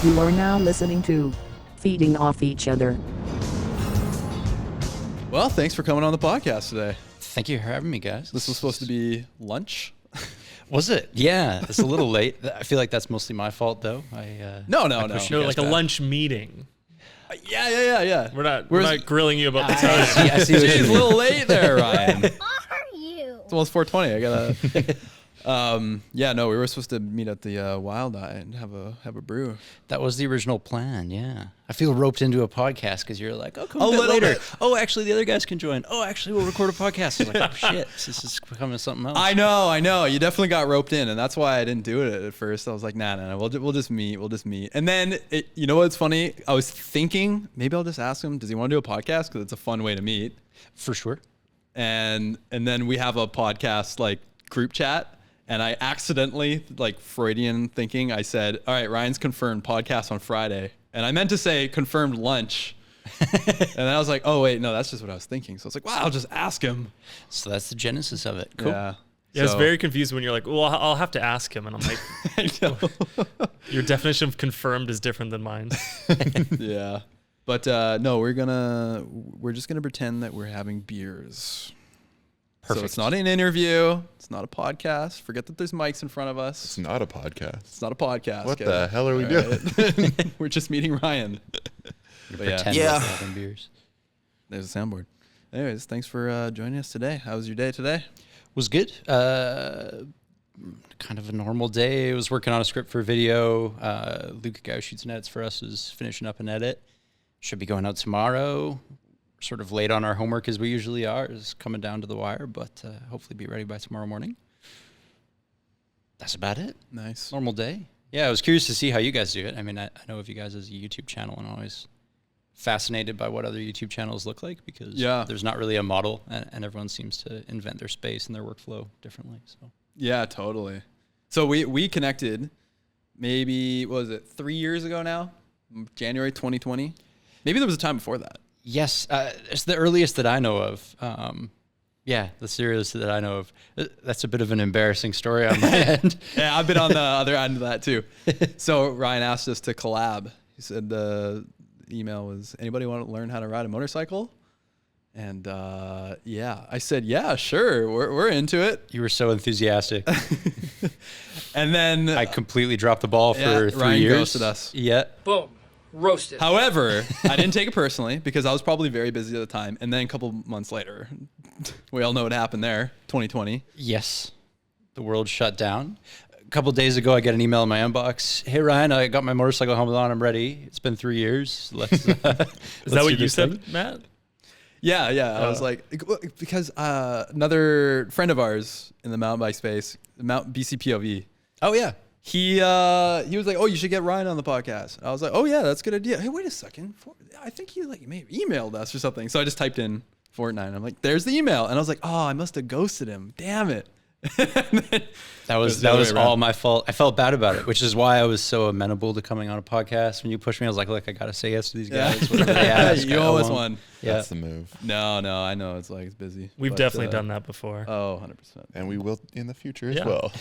You are now listening to Feeding Off Each Other. Well, thanks for coming on the podcast today. Thank you for having me, guys. This was supposed to be lunch. Was it? Yeah, it's a little late. I feel like that's mostly my fault, though. No. No, like a lunch meeting. Yeah. We're not grilling you about the time. I see what you Jeez, a mean. little late there, Ryan. Are you? It's almost 4:20. I gotta. We were supposed to meet at the Wild Eye and have a brew. That was the original plan, yeah. I feel roped into a podcast because you're like, oh, come A a bit little later. bit. Oh, actually, the other guys can join. Oh, actually, we'll record a podcast. I was like, oh, shit, this is becoming something else. I know. You definitely got roped in, and that's why I didn't do it at first. I was like, nah. We'll just meet. And then, you know what's funny? I was thinking maybe I'll just ask him, does he want to do a podcast? Because it's a fun way to meet. For sure. And then we have a podcast like group chat. And I accidentally, like Freudian thinking, I said, all right, Ryan's confirmed podcast on Friday. And I meant to say confirmed lunch. And then I was like, oh, wait, no, that's just what I was thinking. So I was like, wow, I'll just ask him. So that's the genesis of it. Cool. Yeah. Yeah, it's very confusing when you're like, well, I'll have to ask him. And I'm like, I know. your definition of confirmed is different than mine. Yeah. But no, we're just going to pretend that we're having beers. Perfect. So it's not an interview. It's not a podcast. Forget that there's mics in front of us. It's not a podcast. It's not a podcast. What okay? the hell are we All doing? right. We're just meeting Ryan. But Pretend yeah. like we're having beers. There's a soundboard. Anyways, thanks for joining us today. How was your day today? Was good. Kind of a normal day. I was working on a script for a video. Luke, a guy who shoots edits for us, is finishing up an edit. Should be going out tomorrow. Sort of late on our homework as we usually are, is coming down to the wire, but hopefully be ready by tomorrow morning. That's about it. Nice. Normal day. Yeah, I was curious to see how you guys do it. I mean, I know of you guys as a YouTube channel, and I'm always fascinated by what other YouTube channels look like, because there's not really a model, and everyone seems to invent their space and their workflow differently. So Yeah, totally. So we connected maybe, what was it, 3 years ago now? January 2020? Maybe there was a time before that. Yes, it's the earliest that I know of. The serious that I know of. That's a bit of an embarrassing story on my end. Yeah, I've been on the other end of that too. So Ryan asked us to collab. He said the email was, anybody want to learn how to ride a motorcycle? And I said, yeah, sure, we're into it. You were so enthusiastic. And then I completely dropped the ball for 3 Ryan years. ghosted us. Yeah. Boom. Roasted. However, I didn't take it personally because I was probably very busy at the time. And then a couple months later, we all know what happened there, 2020. Yes. The world shut down. A couple of days ago, I get an email in my inbox. Hey, Ryan, I got my motorcycle helmet on. I'm ready. It's been 3 years. Let's Is that what you said, Matt? Yeah. I was like, because another friend of ours in the mountain bike space, BCPOV. Oh, yeah. He was like, oh, you should get Ryan on the podcast. I was like, oh yeah, that's a good idea. Hey, wait a second. I think he may have emailed us or something. So I just typed in FortNine. I'm like, there's the email. And I was like, oh, I must have ghosted him. Damn it. That was all my fault. I felt bad about it, which is why I was so amenable to coming on a podcast. When you pushed me, I was like, look, I got to say yes to these guys. Whatever they ask, you owe us one. Yeah. That's the move. No, I know it's busy. We've definitely done that before. Oh, 100%. And we will in the future as well.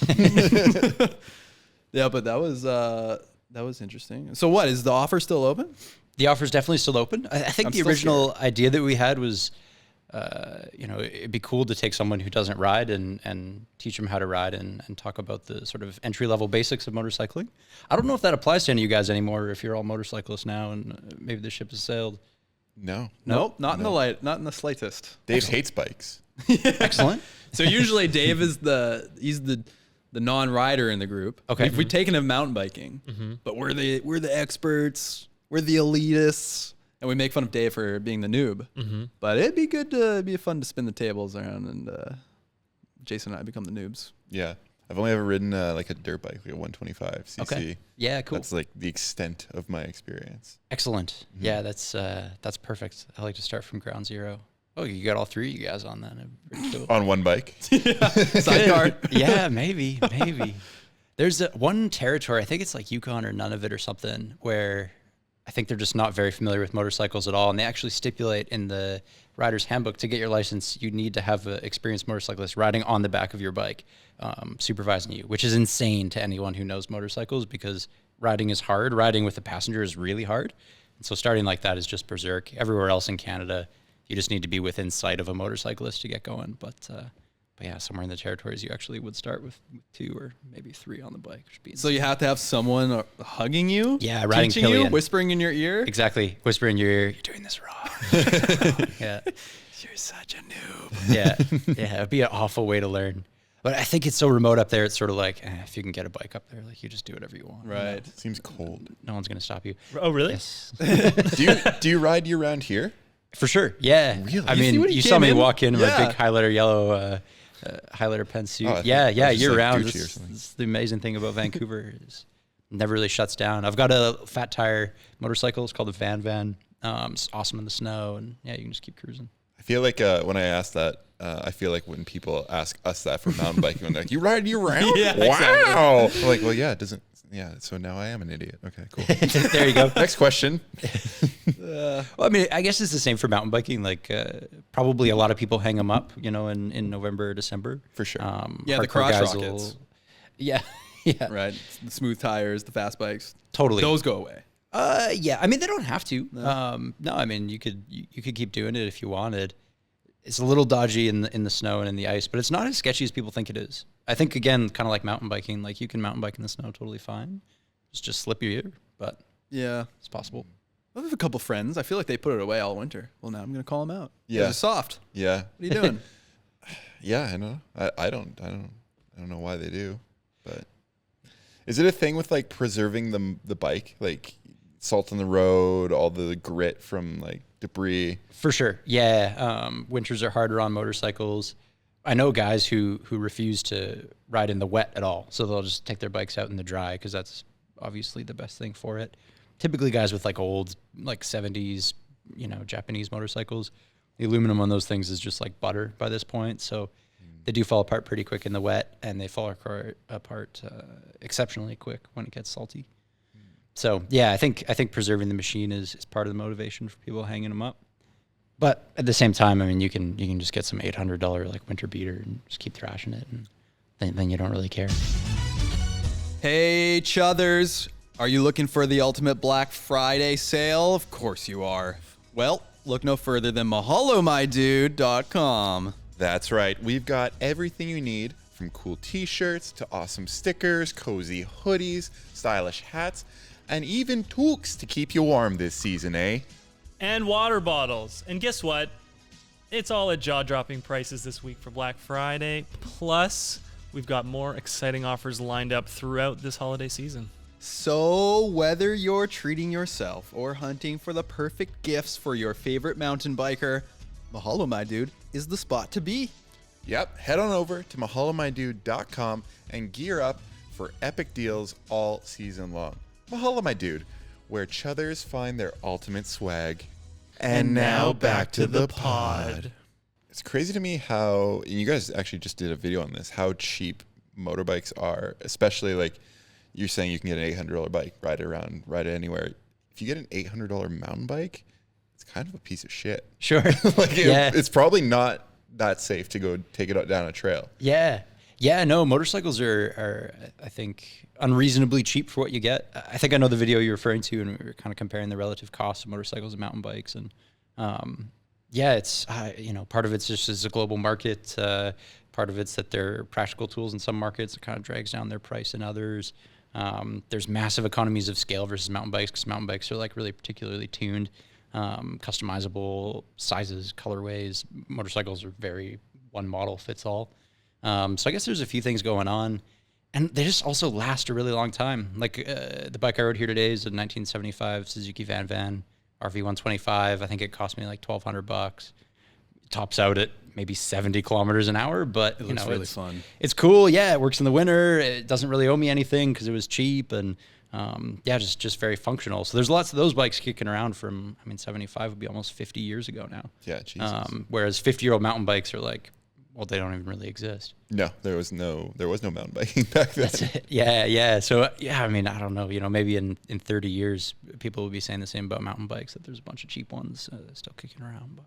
Yeah, but that was interesting. So what, is the offer still open? The offer's definitely still open. I think the original idea that we had was, it'd be cool to take someone who doesn't ride and teach them how to ride and talk about the sort of entry-level basics of motorcycling. I don't know if that applies to any of you guys anymore, if you're all motorcyclists now and maybe the ship has sailed. No. Nope, not in the slightest. Dave hates bikes. Excellent. So usually Dave is the non-rider in the group. Okay. We've taken him mountain biking, but we're the experts. We're the elitists, and we make fun of Dave for being the noob. But it'd be good to fun to spin the tables around, and Jason and I become the noobs. Yeah. I've only ever ridden like a dirt bike, like a 125 cc. Okay. Yeah, cool. That's like the extent of my experience. Excellent. Yeah, that's perfect. I like to start from ground zero. Oh, you got all three of you guys on that. Cool. On one bike. Sidecar. Yeah, maybe. There's one territory, I think it's like Yukon or Nunavut or something, where I think they're just not very familiar with motorcycles at all. And they actually stipulate in the rider's handbook to get your license, you need to have an experienced motorcyclist riding on the back of your bike, supervising you, which is insane to anyone who knows motorcycles because riding is hard. Riding with a passenger is really hard. And so starting like that is just berserk. Everywhere else in Canada, you just need to be within sight of a motorcyclist to get going. But yeah, somewhere in the territories, you actually would start with 2 or maybe 3 on the bike. Which would be So you have to have someone hugging you? Yeah, riding teaching pillion. you, whispering in your ear? Exactly. Whisper in your ear, you're doing this wrong. Yeah. You're such a noob. Yeah. It'd be an awful way to learn. But I think it's so remote up there. It's sort of like, if you can get a bike up there, like you just do whatever you want. Right. Seems cold. No one's going to stop you. Oh, really? Yes. Do you ride year round here? For sure. Yeah. Really? I You see mean, when he you saw came me in? walk in with Yeah. my big highlighter yellow highlighter pen suit. Oh, I yeah. thought it was just Year like round. Gucci or This something. is the amazing thing about Vancouver is it never really shuts down. I've got a fat tire motorcycle. It's called a Van. It's awesome in the snow. And yeah, you can just keep cruising. I feel like when I asked that, I feel like when people ask us that for mountain biking, they're like, you ride year round? Yeah, Wow. I'm like, well, yeah, it doesn't. Yeah, so now I am an idiot. Okay, cool. There you go. Next question. Well, I mean, I guess it's the same for mountain biking. Like, probably a lot of people hang them up, in November or December. For sure. Yeah, the Hardcore crotch guys rockets. Yeah. Right. The smooth tires, the fast bikes. Totally. Those go away. Yeah. I mean, they don't have to. No, I mean, you could keep doing it if you wanted. It's a little dodgy in the snow and in the ice, but it's not as sketchy as people think it is. I think, again, kind of like mountain biking, like you can mountain bike in the snow totally fine. Just slip your ear, but Yeah. it's possible. I have a couple friends. I feel like they put it away all winter. Well, now I'm going to call them out. Yeah. They're soft. Yeah. What are you doing? Yeah, I know. I don't know why they do, but is it a thing with like preserving the bike, like salt on the road, all the grit from like debris? For sure. Yeah. Winters are harder on motorcycles. I know guys who refuse to ride in the wet at all. So they'll just take their bikes out in the dry because that's obviously the best thing for it. Typically guys with like old, like 70s, Japanese motorcycles, the aluminum on those things is just like butter by this point. So they do fall apart pretty quick in the wet, and they fall apart exceptionally quick when it gets salty. So yeah, I think preserving the machine is part of the motivation for people hanging them up. But at the same time, I mean, you can just get some $800 like winter beater and just keep thrashing it, and then you don't really care. Hey, Chuthers. Are you looking for the ultimate Black Friday sale? Of course you are. Well, look no further than mahalomydude.com. That's right. We've got everything you need, from cool t-shirts to awesome stickers, cozy hoodies, stylish hats, and even toques to keep you warm this season, eh? And water bottles. And guess what? It's all at jaw-dropping prices this week for Black Friday. Plus, we've got more exciting offers lined up throughout this holiday season. So, whether you're treating yourself or hunting for the perfect gifts for your favorite mountain biker, Mahalo My Dude is the spot to be. Yep, head on over to mahalomydude.com and gear up for epic deals all season long. Mahalo My Dude, where chuthers find their ultimate swag. And now back to the pod. It's crazy to me how, and you guys actually just did a video on this, how cheap motorbikes are, especially like you're saying you can get an $800 bike, ride it around, ride it anywhere. If you get an $800 mountain bike, it's kind of a piece of shit. Sure. Yeah. It's probably not that safe to go take it down a trail. Yeah. No, motorcycles are I think unreasonably cheap for what you get. I think I know the video you're referring to, and we were kind of comparing the relative costs of motorcycles and mountain bikes. And it's part of it's just as a global market. Part of it's that they're practical tools in some markets. It kind of drags down their price in others. There's massive economies of scale versus mountain bikes, because mountain bikes are like really particularly tuned, customizable sizes, colorways. Motorcycles are very one model fits all. So I guess there's a few things going on, and they just also last a really long time. Like the bike I rode here today is a 1975 Suzuki Van RV125. I think it cost me like $1,200. Tops out at maybe 70 kilometers an hour, but It looks really fun. It's cool. Yeah, it works in the winter. It doesn't really owe me anything because it was cheap, and just very functional. So there's lots of those bikes kicking around from, 75 would be almost 50 years ago now. Yeah, Jesus. Whereas 50-year-old mountain bikes are like, well, they don't even really exist. No, there was no mountain biking back then. That's it. Yeah. So, I don't know, maybe in 30 years, people will be saying the same about mountain bikes, that there's a bunch of cheap ones still kicking around. But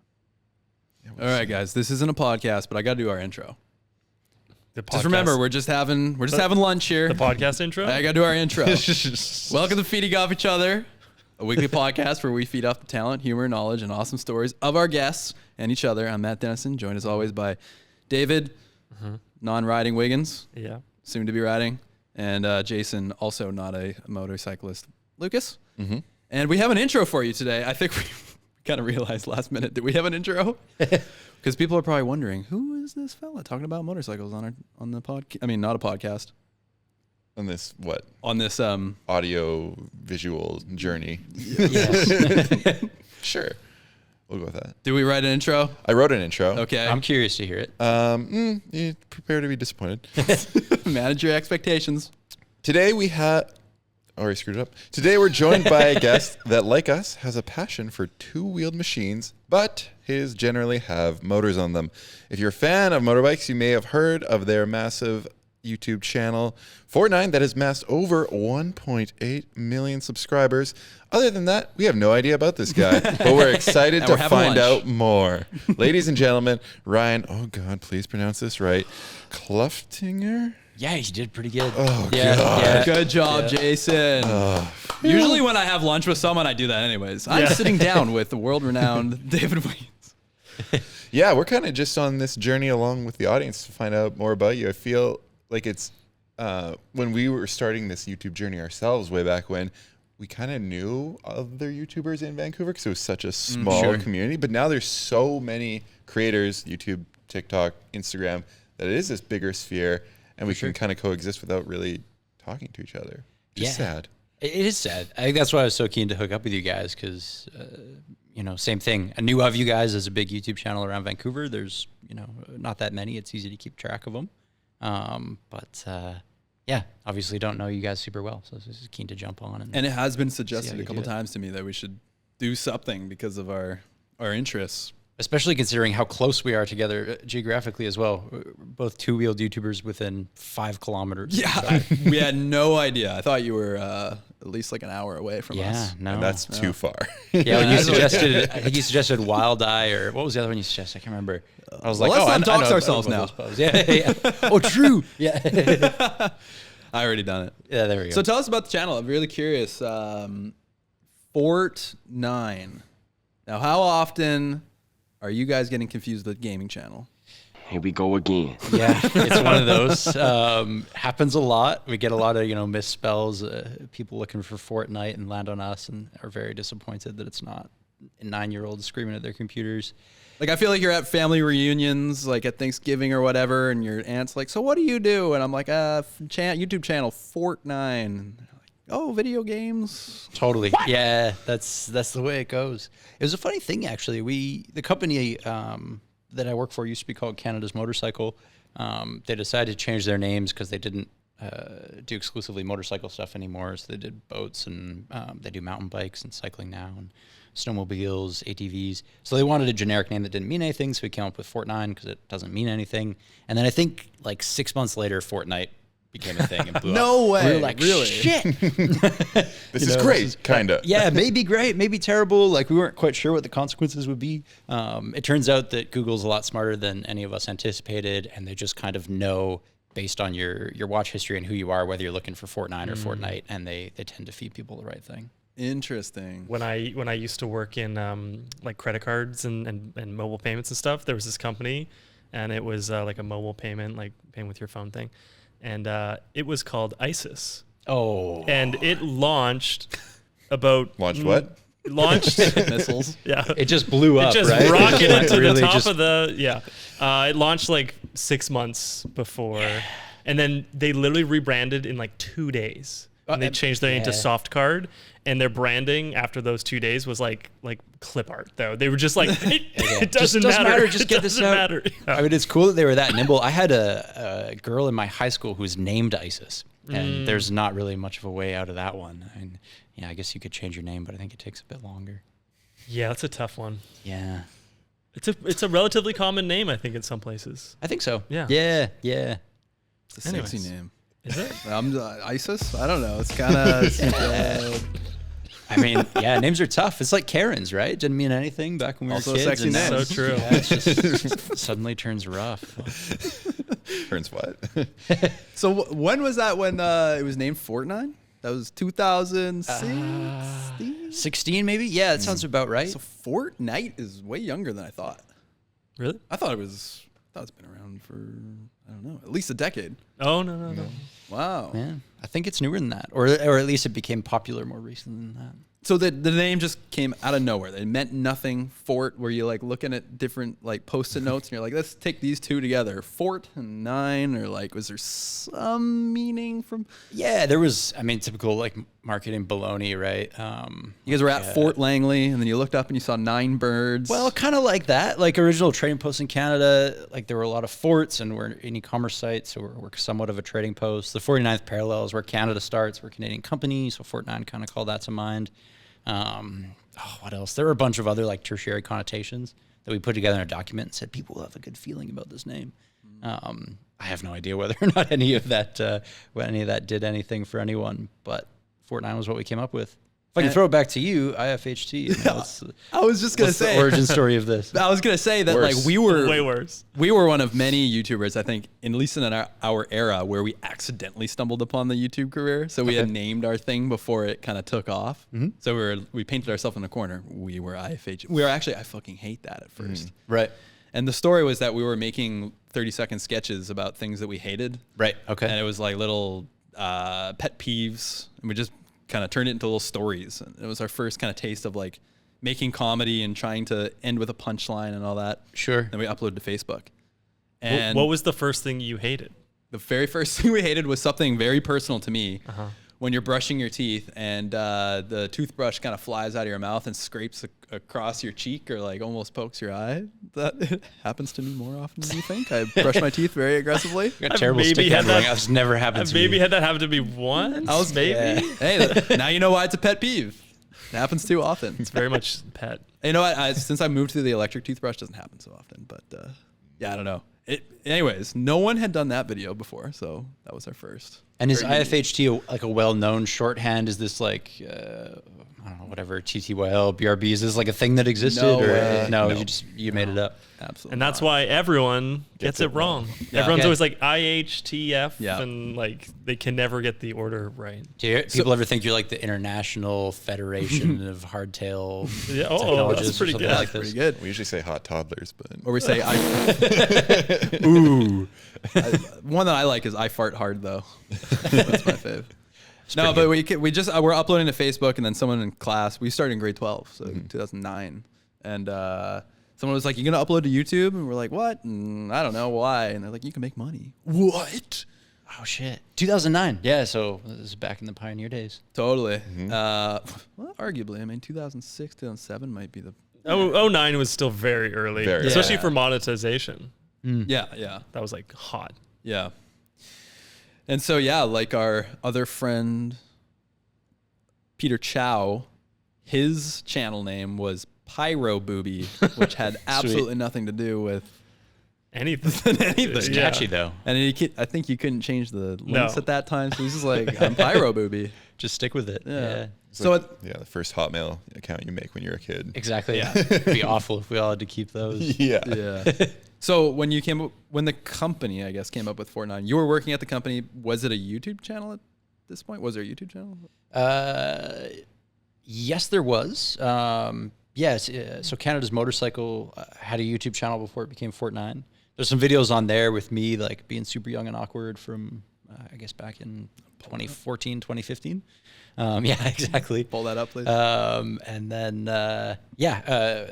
All right, guys, this isn't a podcast, but I got to do our intro. The podcast, Just remember, we're just having lunch here. the podcast intro. I gotta do our intro. Welcome to Feeding Off Each Other, a weekly podcast where we feed off the talent, humor, knowledge, and awesome stories of our guests and each other. I'm Matt Dennison, joined as always by David, non-riding Wiggins, Yeah. soon to be riding, and Jason, also not a motorcyclist, Lucas. And we have an intro for you today. I think we kind of realized last minute, did we have an intro? Because people are probably wondering, who is this fella talking about motorcycles on the podcast? I mean, not a podcast. On this, what? On this Audio visual journey. Yes. Sure. We'll go with that. Did we write an intro? I wrote an intro. Okay. I'm curious to hear it. You prepare to be disappointed. Manage your expectations. Today we had... Oh, I screwed it up. Today we're joined by a guest that, like us, has a passion for two-wheeled machines, but his generally have motors on them. If you're a fan of motorbikes, you may have heard of their massive YouTube channel, FortNine, that has amassed over 1.8 million subscribers. Other than that, we have no idea about this guy, but we're excited And to we're having find lunch. out more. Ladies and gentlemen, Ryan, oh God, please pronounce this right, Kluftinger? Yeah, you did pretty good. Oh, yeah, God. yeah. Good job, Jason. Usually when I have lunch with someone, I do that anyways. I'm sitting down with the world-renowned David Wiggins. Yeah, we're kind of just on this journey along with the audience to find out more about you. I feel like it's when we were starting this YouTube journey ourselves way back when, we kind of knew other YouTubers in Vancouver because it was such a small community. But now there's so many creators, YouTube, TikTok, Instagram, that it is this bigger sphere, and we can kind of coexist without really talking to each other. Just sad. It is sad. I think that's why I was so keen to hook up with you guys because, same thing. I knew of you guys as a big YouTube channel around Vancouver. There's, not that many. It's easy to keep track of them. Obviously don't know you guys super well. So I was just keen to jump on. And it has been suggested you a couple do it. times to me that we should do something because of our interests. Especially considering how close we are together geographically as well. We're both two-wheeled YouTubers within 5 kilometers. Yeah, we had no idea. I thought you were at least like an hour away from us. Yeah, no. And that's too far. Yeah, when you suggested, I think you suggested Wild Eye, or what was the other one you suggested? I can't remember. I was like, let's not I dox know ourselves both now. those pubs. Yeah. Oh, true. Yeah. I already done it. Yeah, there we go. So tell us about the channel. I'm really curious. FortNine. Now, how often are you guys getting confused with gaming channel? Here we go again. Yeah, it's one of those. Happens a lot. We get a lot of, misspells. People looking for Fortnite and land on us and are very disappointed that it's not 9-year-olds screaming at their computers. Like, I feel like you're at family reunions, like at Thanksgiving or whatever, and your aunt's like, so what do you do? And I'm like, YouTube channel, FortNine. And they're like, oh, video games. Totally. Yeah, that's the way it goes. It was a funny thing, actually. The company that I work for used to be called Canada's Motorcycle. They decided to change their names because they didn't do exclusively motorcycle stuff anymore. So they did boats and they do mountain bikes and cycling now and snowmobiles, ATVs. So they wanted a generic name that didn't mean anything. So we came up with FortNine because it doesn't mean anything. And then I think like 6 months later, Fortnite became a thing and blew No up. way. We were like, Really? shit. This is great, kind of. Yeah, maybe great, maybe terrible. Like we weren't quite sure what the consequences would be. It turns out that Google's a lot smarter than any of us anticipated, and they just kind of know based on your watch history and who you are, whether you're looking for FortNine or Fortnite, and they tend to feed people the right thing. Interesting. When I used to work in like credit cards and mobile payments and stuff, there was this company, and it was like a mobile payment, like paying with your phone thing, and it was called ISIS. Oh, And it launched about Launched what? Launched Missiles. yeah. it just blew up. It just right? rocketed It to really the top just- of the it launched like 6 months before, and then they literally rebranded in like 2 days. And they changed their name to Soft Card, and their branding after those 2 days was like clip art. Though they were just like, it doesn't matter. Just It get this doesn't out. matter. Yeah. I mean, it's cool that they were that nimble. I had a girl in my high school who was named ISIS, and there's not really much of a way out of that one. And I guess you could change your name, but I think it takes a bit longer. Yeah, that's a tough one. Yeah, It's a relatively common name, I think, in some places. I think so. Yeah. Yeah. It's a sexy Anyways. name. Is it? ISIS? I don't know. It's kind of... I mean, yeah, names are tough. It's like Karen's, right? Didn't mean anything back when we Also a were kids. sexy and name. now So true. Yeah, it's just suddenly turns rough. Turns what? So when was that when it was named FortNine? That was 2016? 16 maybe? Yeah, that sounds about right. So Fortnite is way younger than I thought. Really? I thought it's been around for, I don't know, at least a decade. Oh, no. Wow. Yeah, I think it's newer than that, or at least it became popular more recently than that. So the name just came out of nowhere. It meant nothing. Fort, where you're like looking at different like post-it notes and you're like, let's take these two together. Fort and nine, or like, was there some meaning from? Yeah, there was. I mean, typical like marketing baloney, right? You guys were at Fort Langley, and then you looked up and you saw 9 birds. Well, kind of like that. Like original trading posts in Canada, like there were a lot of forts, and we're an e-commerce site, so we're somewhat of a trading post. The 49th parallel is where Canada starts. We're a Canadian company, so FortNine kind of called that to mind. What else? There were a bunch of other like tertiary connotations that we put together in a document and said people will have a good feeling about this name. I have no idea whether or not any of that did anything for anyone, but FortNine was what we came up with. If I can throw it back to you, IFHT. I was just gonna say the origin story of this. I was gonna say that Worse. like we were Way worse. We were one of many YouTubers, I think, at least in our era, where we accidentally stumbled upon the YouTube career. So we had named our thing before it kind of took off. So we painted ourselves in a corner. We were IFH. We were actually, I fucking hate that at first. Right. And the story was that we were making 30-second sketches about things that we hated. Right. Okay. And it was like little pet peeves, and we just kind of turned it into little stories. And it was our first kind of taste of like making comedy and trying to end with a punchline and all that. Sure. Then we uploaded to Facebook. And What was the first thing you hated? the very first thing we hated was something very personal to me. When you're brushing your teeth and the toothbrush kind of flies out of your mouth and scrapes across your cheek or like almost pokes your eye. That happens to me more often than you think. I brush my teeth very aggressively. You got terrible maybe stick had handling. that- That's never happened to me. Maybe had that happen to me once. I was maybe. Hey, now you know why it's a pet peeve. It happens too often. It's very much pet. You know what? Since I moved to the electric toothbrush, it doesn't happen so often. But yeah, I don't know. Anyways, no one had done that video before, so that was our first. And is Very unique. IFHT like a well-known shorthand? Is this like I don't know, whatever TTYL, BRB? Is this like a thing that existed, No or way. no? No. You made it up. Absolutely. And that's not. why everyone gets it wrong. Yeah. Everyone's Okay. always like IHTF, Yeah. and like they can never get the order right. Do people ever think you're like the International Federation of Hardtail Yeah, oh, Technologists that's or pretty something good. like this? pretty good. We usually say hot toddlers, but Or we say one that I like is I fart hard though. That's my fave. No, but we're uploading to Facebook, and then someone in class, we started in grade 12, so 2009, and someone was like, "You gonna upload to YouTube?" And we're like, "What?" And I don't know why. And they're like, "You can make money." What? Oh shit! 2009. Yeah, so this is back in the pioneer days. Totally. Well, arguably, I mean, 2006, 2007 might be the. 09 was still very early, Very especially early. for monetization. Yeah. That was like hot. Yeah. And so, yeah, like our other friend, Peter Chow, his channel name was Pyro Booby, which had absolutely nothing to do with Anything. anything. Yeah. Catchy though. And I think you couldn't change the links No. at that time. So he's just like, I'm Pyro Booby. Just stick with it. Yeah. it's So like, it, yeah, the first Hotmail account you make when you're a kid. Exactly. Yeah. It'd be awful if we all had to keep those. Yeah. yeah. So when the company, I guess, came up with Fortnine, you were working at the company. Was it a YouTube channel at this point? Was there a YouTube channel? Yes, there was. Yes. So Canada's Motorcycle had a YouTube channel before it became Fortnine. There's some videos on there with me like being super young and awkward from, I guess, back in 2014, 2015. Yeah, exactly. Pull that up, please. And then,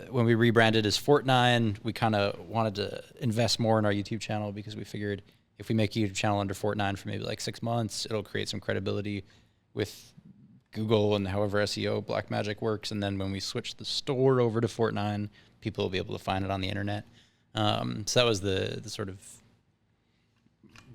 when we rebranded as FortNine, we kind of wanted to invest more in our YouTube channel because we figured if we make a YouTube channel under FortNine for maybe like 6 months, it'll create some credibility with Google and however SEO Black Magic works. And then when we switch the store over to Fortnine, people will be able to find it on the internet. So that was the sort of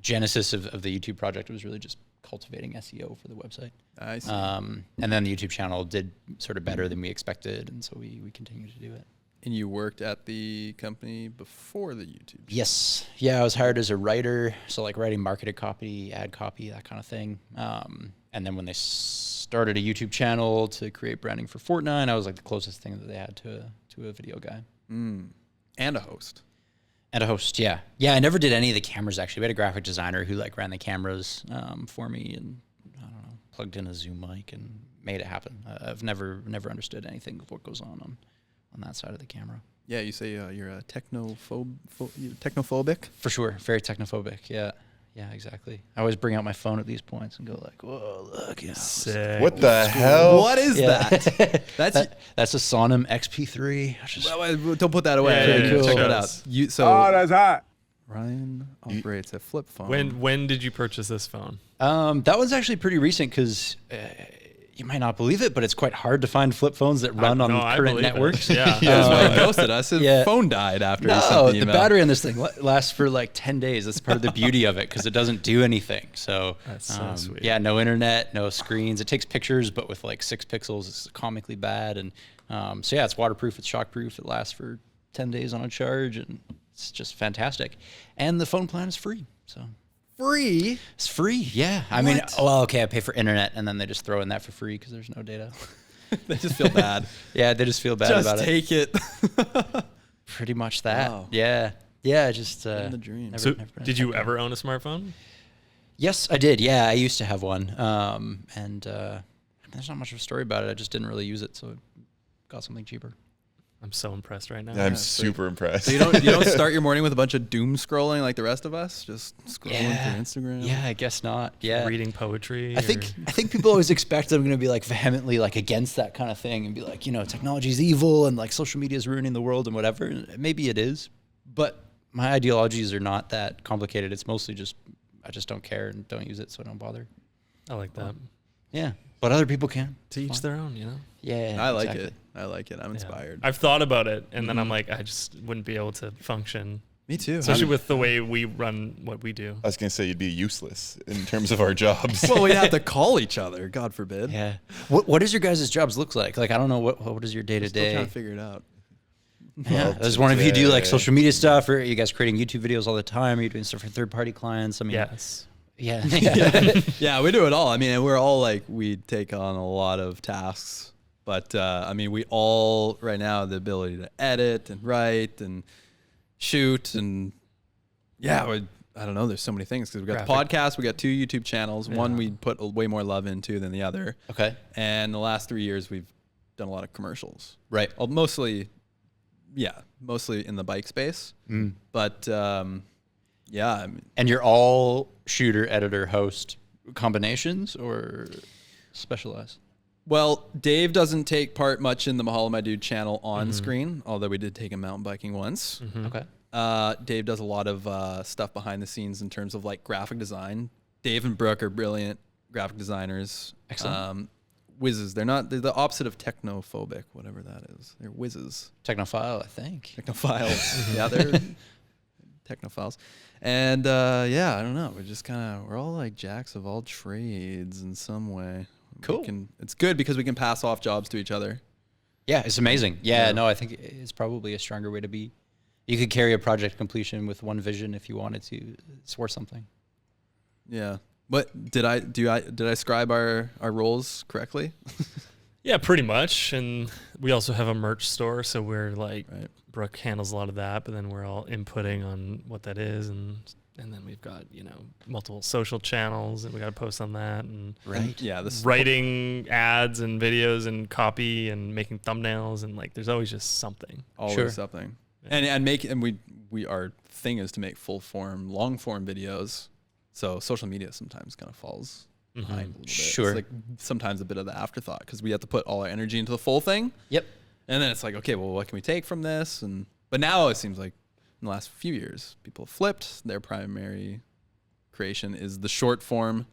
genesis of the YouTube project. It was really just cultivating SEO for the website. I see. And then the YouTube channel did sort of better than we expected, and so we continued to do it. And you worked at the company before the YouTube? Yes. Yeah, I was hired as a writer, so like writing marketing copy, ad copy, that kind of thing. And then when they started a YouTube channel to create branding for Fortnine, I was like the closest thing that they had to a video guy. And a host. And a host, yeah. Yeah, I never did any of the cameras, actually. We had a graphic designer who, like, ran the cameras for me and, I don't know, plugged in a Zoom mic and made it happen. I've never understood anything of what goes on that side of the camera. Yeah, you say you're a technophobic? For sure. Very technophobic, yeah. Yeah, exactly. I always bring out my phone at these points and go like, whoa, look. Yeah, Sick. What the hell? What is that? That's that's a Sonim XP3. don't put that away. Yeah, Pretty cool. Check it out. That's hot. Ryan operates a flip phone. When did you purchase this phone? That one's actually pretty recent because you might not believe it, but it's quite hard to find flip phones that run on current networks. Yeah. That's why he ghosted us. His phone died after he sent the email. The battery on this thing lasts for like 10 days. That's part of the beauty of it because it doesn't do anything. So, That's so sweet. Yeah, no internet, no screens. It takes pictures, but with like 6 pixels, it's comically bad. And so yeah, it's waterproof, it's shockproof. It lasts for 10 days on a charge, and it's just fantastic. And the phone plan is free. So Free? it's free. Yeah. I mean, well, okay, I pay for internet, and then they just throw in that for free because there's no data. They just feel bad. Yeah, they just feel bad Just about it. take it. Pretty much that. Wow. Yeah. Yeah, just the dream. So did you ever own a smartphone? Yes, I did. Yeah, I used to have one. And there's not much of a story about it. I just didn't really use it, so I got something cheaper. I'm so impressed right now. I'm super impressed. So you don't start your morning with a bunch of doom scrolling like the rest of us? Just scrolling through Instagram? Yeah, I guess not. Yeah. Reading poetry. I think people always expect that I'm going to be like vehemently like against that kind of thing and be like, technology is evil and like social media is ruining the world and whatever. And maybe it is, but my ideologies are not that complicated. It's mostly just I just don't care and don't use it, so I don't bother. I like that. Yeah, but other people can. To each their own, Yeah, I like exactly. it. I like it. I'm inspired. I've thought about it, and then I'm like, I just wouldn't be able to function. Me too. Especially with the way we run what we do. I was going to say you'd be useless in terms of our jobs. Well, we'd have to call each other. God forbid. Yeah. What does your guys' jobs look like? Like, I don't know what is your day to Still trying day? to figure it out. Yeah. Does one of you do like social media stuff, or are you guys creating YouTube videos all the time? Are you doing stuff for third-party clients? I mean, Yes. Yeah. Yeah, we do it all. I mean, we're all like, we take on a lot of tasks, but I mean, we all right now have the ability to edit and write and shoot and I don't know. There's so many things because we got the podcast, we got 2 YouTube channels. One we put way more love into than the other. Okay. And the last 3 years we've done a lot of commercials. Right. Well, mostly in the bike space. But yeah. I mean, And you're all shooter, editor, host combinations or specialized? well, Dave doesn't take part much in the Mahala Dude channel on screen, although we did take him mountain biking once. Okay. Dave does a lot of stuff behind the scenes in terms of like graphic design. Dave and Brooke are brilliant graphic designers. Excellent. Whizzes. They're the opposite of technophobic, whatever that is. They're whizzes. Technophile, I think. Technophiles. Yeah, they're technophiles. And yeah, I don't know. We're all like jacks of all trades in some way. Cool. It's good because we can pass off jobs to each other. Yeah, it's amazing. Yeah, no, I think it's probably a stronger way to be. You could carry a project completion with one vision if you wanted to. It's worth something. Yeah. But did I describe our roles correctly? Yeah, pretty much. And we also have a merch store, so we're like, Brooke handles a lot of that, but then we're all inputting on what that is, and then we've got multiple social channels, and we got to post on that, and Yeah, writing ads and videos and copy and making thumbnails, and like there's always just something. Always something. And we our thing is to make full form, long form videos. So social media sometimes kind of falls behind a little bit. Sure. It's like sometimes a bit of the afterthought because we have to put all our energy into the full thing. Yep. And then it's like, okay, well, what can we take from this? But now it seems like in the last few years, people have flipped. Their primary creation is the short form.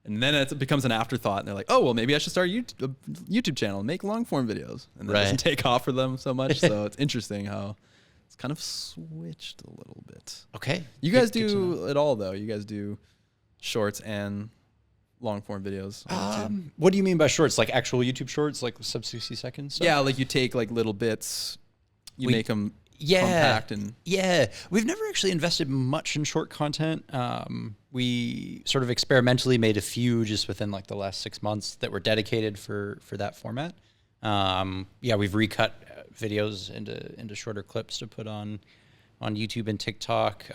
And then it becomes an afterthought. And they're like, oh, well, maybe I should start a YouTube channel and make long form videos. And that doesn't take off for them so much. So it's interesting how it's kind of switched a little bit. Okay. You guys do it all, though. You guys do shorts and long form videos on YouTube. What do you mean by shorts? Like actual YouTube shorts, like sub 60 seconds? Stuff? Yeah, like you take like little bits, make them compact and we've never actually invested much in short content. We sort of experimentally made a few just within like the last 6 months that were dedicated for that format. We've recut videos into shorter clips to put on on YouTube and TikTok.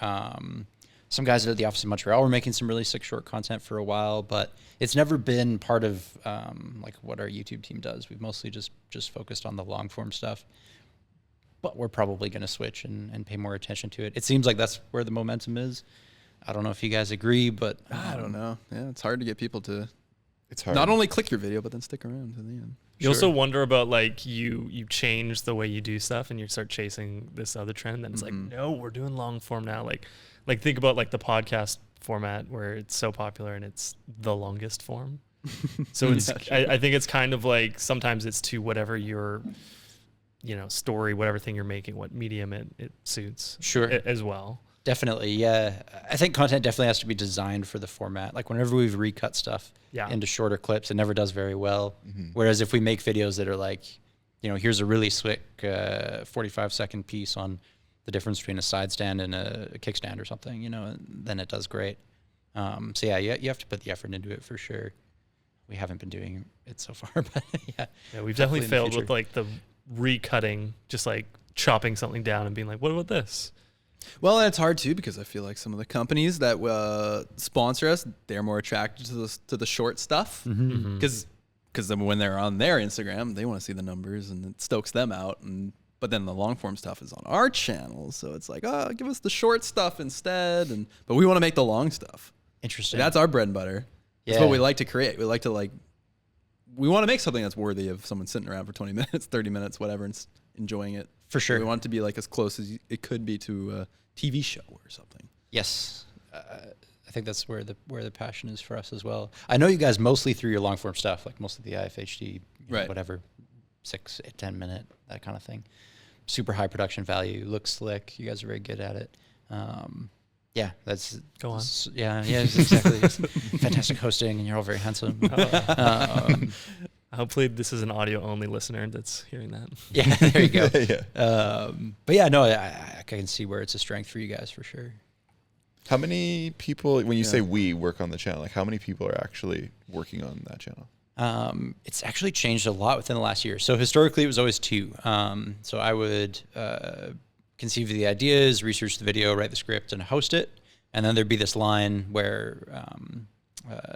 Some guys at the office in Montreal were making some really sick short content for a while, but it's never been part of like what our YouTube team does. We've mostly just focused on the long form stuff, but we're probably going to switch and pay more attention to it. It seems like that's where the momentum is. I don't know if you guys agree, but I don't know. Yeah, it's hard to get people to It's hard. not only click your video, but then stick around to the end. You also wonder about like you change the way you do stuff and you start chasing this other trend. And it's like, no, we're doing long form now. Like think about like the podcast format where it's so popular and it's the longest form. So it's I think it's kind of like sometimes it's to whatever your story, whatever thing you're making, what medium it suits. Sure. As well. Definitely, yeah. I think content definitely has to be designed for the format. Like whenever we've recut stuff into shorter clips, it never does very well. Whereas if we make videos that are like, here's a really slick 45-second piece on the difference between a side stand and a kickstand or something, then it does great. So yeah, you have to put the effort into it for sure. We haven't been doing it so far, but yeah. Yeah, we've definitely failed with like the recutting, just like chopping something down and being like, what about this? Well, and it's hard too because I feel like some of the companies that sponsor us, they're more attracted to the short stuff because when they're on their Instagram, they want to see the numbers and it stokes them out. But then the long form stuff is on our channel, so it's like, give us the short stuff instead. But we want to make the long stuff. Interesting. That's our bread and butter. That's what we like to create. We like to we want to make something that's worthy of someone sitting around for 20 minutes, 30 minutes, whatever, and enjoying it. For sure. We want it to be like as close as it could be to a TV show or something. Yes. I think that's where the passion is for us as well. I know you guys mostly through your long form stuff, like mostly the IFHD, whatever, 6, 8, 10 minute, that kind of thing. Super high production value, looks slick. You guys are very good at it. Yeah, that's go on. Yeah, exactly. Fantastic hosting, and you're all very handsome. Hopefully, this is an audio only listener that's hearing that. Yeah, there you go. Yeah. But yeah, no, I can see where it's a strength for you guys for sure. How many people, when you say we work on the channel, like how many people are actually working on that channel? It's actually changed a lot within the last year. So historically, it was always 2. So I would conceive of the ideas, research the video, write the script, and host it. And then there'd be this line where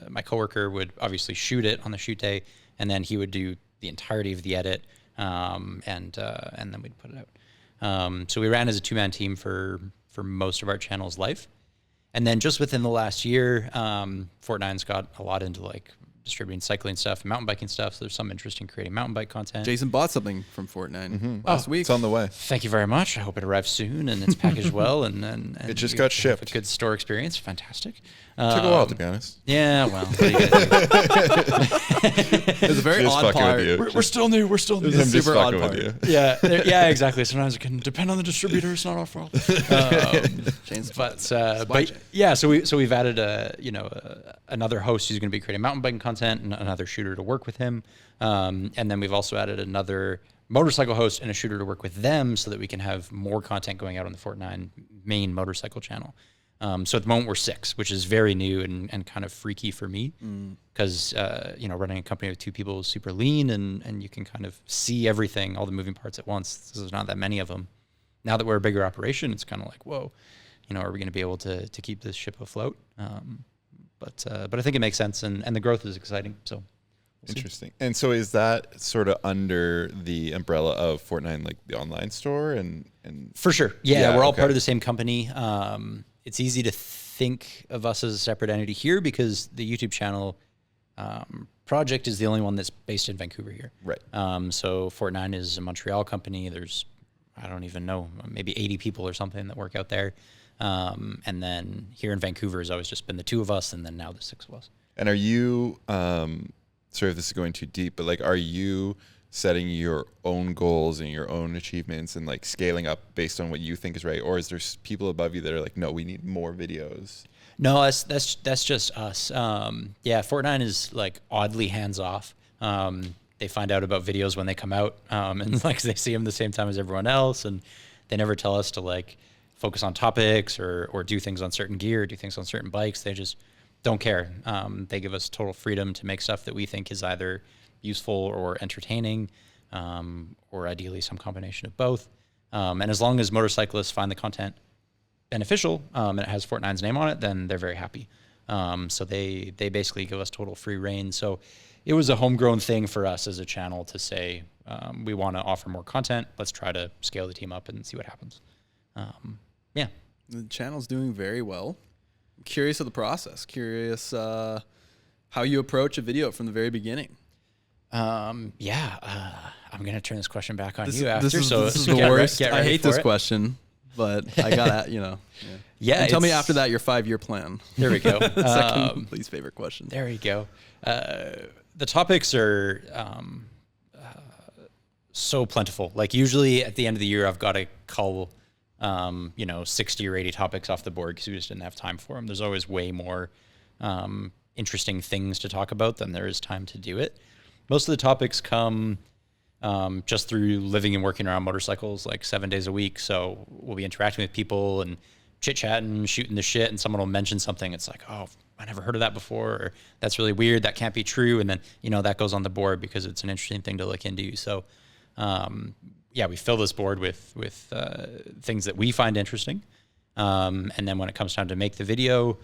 my coworker would obviously shoot it on the shoot day, and then he would do the entirety of the edit, and then we'd put it out. So we ran as a 2-man team for most of our channel's life. And then just within the last year, FortNine's got a lot into like distributing cycling stuff and mountain biking stuff. So there's some interest in creating mountain bike content. Jason bought something from FortNine last week. It's on the way. Thank you very much. I hope it arrives soon and it's packaged well. And it just got shipped. A good store experience. Fantastic. Took a while, to be honest. Yeah, well, what are you gonna do? It's a very Just odd fucking part. with you. We're still new. We're still new. It's a I'm just super odd fucking part. with you. Yeah, exactly. Sometimes it can depend on the distributor. It's not our fault. But yeah, so we've added another host who's going to be creating mountain biking content and another shooter to work with him, and then we've also added another motorcycle host and a shooter to work with them so that we can have more content going out on the FortNine main motorcycle channel. So at the moment we're 6, which is very new and kind of freaky for me because, running a company with 2 people is super lean and you can kind of see everything, all the moving parts at once. There's not that many of them. Now that we're a bigger operation, it's kind of like, whoa, are we going to be able to keep this ship afloat? But I think it makes sense and the growth is exciting. So Interesting. And so is that sort of under the umbrella of FortNine, like the online store and for sure. Yeah, we're all okay. part of the same company. It's easy to think of us as a separate entity here because the YouTube channel project is the only one that's based in Vancouver here. Right. So FortNine is a Montreal company. There's, I don't even know, maybe 80 people or something that work out there. And then here in Vancouver has always just been the 2 of us and then now the 6 of us. And are you, sorry if this is going too deep, but like, are you setting your own goals and your own achievements and like scaling up based on what you think is right? Or is there people above you that are like, no, we need more videos? No, that's just us. FortNine is like oddly hands off. They find out about videos when they come out, and like they see them the same time as everyone else, and they never tell us to like focus on topics or do things on certain gear, do things on certain bikes. They just don't care. They give us total freedom to make stuff that we think is either useful or entertaining, or ideally some combination of both. And as long as motorcyclists find the content beneficial and it has FortNine's name on it, then they're very happy. So they basically give us total free reign. So it was a homegrown thing for us as a channel to say, we want to offer more content. Let's try to scale the team up and see what happens. Yeah. The channel's doing very well. I'm curious of the process. Curious how you approach a video from the very beginning. I'm going to turn this question back on you after. This so is get the worst. Get I ready hate for this it. question, but I gotta, Yeah. And tell me after that your 5-year plan. There we go. Second least favorite question. There we go. The topics are so plentiful. Like usually at the end of the year, I've got to cull, 60 or 80 topics off the board because we just didn't have time for them. There's always way more interesting things to talk about than there is time to do it. Most of the topics come just through living and working around motorcycles like 7 days a week. So we'll be interacting with people and chit-chatting, shooting the shit, and someone will mention something. It's like, oh, I never heard of that before, or that's really weird, that can't be true. And then, that goes on the board because it's an interesting thing to look into. So, we fill this board with things that we find interesting. And then when it comes time to make the video,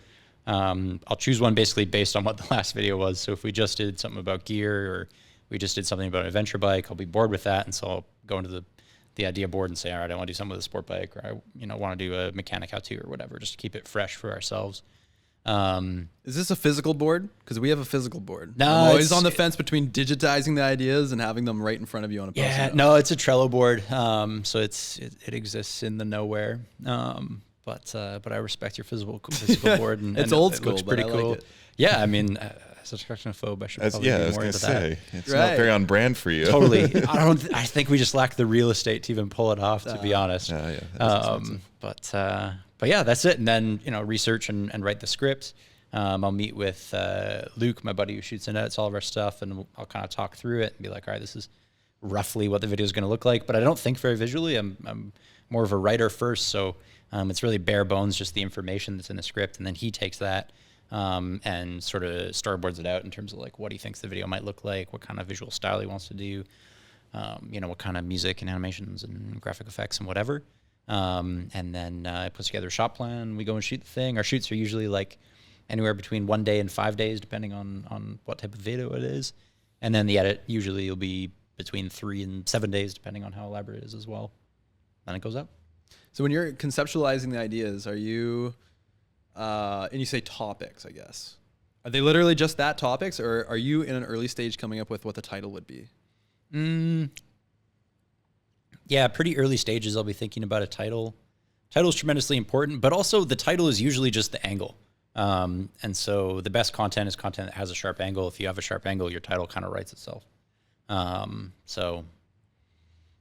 I'll choose one basically based on what the last video was. So if we just did something about gear or we just did something about an adventure bike, I'll be bored with that. And so I'll go into the idea board and say, all right, I want to do something with a sport bike, or I want to do a mechanic how-to or whatever, just to keep it fresh for ourselves. Is this a physical board? Because we have a physical board. No, I'm always on the fence between digitizing the ideas and having them right in front of you on a post-it Yeah, note. no, it's a Trello board. So it exists in the nowhere. But I respect your physical board. And, It's and old it school, looks but pretty I like cool. it. Yeah, I mean, as a technophobe, I should probably I be was more going into to that. say, it's Right. not very on brand for you. Totally. I think we just lack the real estate to even pull it off, to be honest. Yeah, that is expensive. But yeah, that's it. And then, research and write the script. I'll meet with Luke, my buddy who shoots and edits all of our stuff, and I'll kind of talk through it and be like, all right, this is roughly what the video is going to look like. But I don't think very visually. I'm more of a writer first, so it's really bare bones, just the information that's in the script, and then he takes that and sort of storyboards it out in terms of like what he thinks the video might look like, what kind of visual style he wants to do, what kind of music and animations and graphic effects and whatever. And then puts together a shot plan. We go and shoot the thing. Our shoots are usually like anywhere between 1 day and 5 days, depending on what type of video it is. And then the edit usually will be between 3 and 7 days, depending on how elaborate it is as well. Then it goes up. So when you're conceptualizing the ideas, are you, and you say topics, I guess, are they literally just that topics, or are you in an early stage coming up with what the title would be? Yeah, pretty early stages, I'll be thinking about a title. Title is tremendously important, but also the title is usually just the angle. And so the best content is content that has a sharp angle. If you have a sharp angle, your title kind of writes itself. So,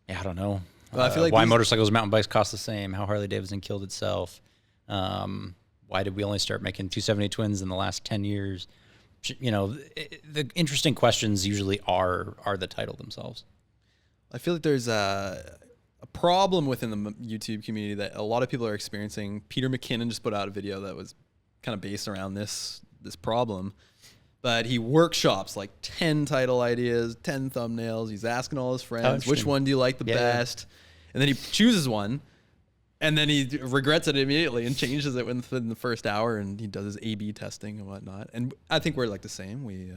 yeah, I don't know. Well, I feel like why motorcycles and mountain bikes cost the same, how Harley Davidson killed itself. Why did we only start making 270 twins in the last 10 years? The interesting questions usually are the title themselves. I feel like there's a problem within the YouTube community that a lot of people are experiencing. Peter McKinnon just put out a video that was kind of based around this problem. But he workshops like 10 title ideas, 10 thumbnails. He's asking all his friends, which one do you like the best? And then he chooses one, and then he regrets it immediately and changes it within the first hour, and he does his A/B testing and whatnot. And I think we're like the same. We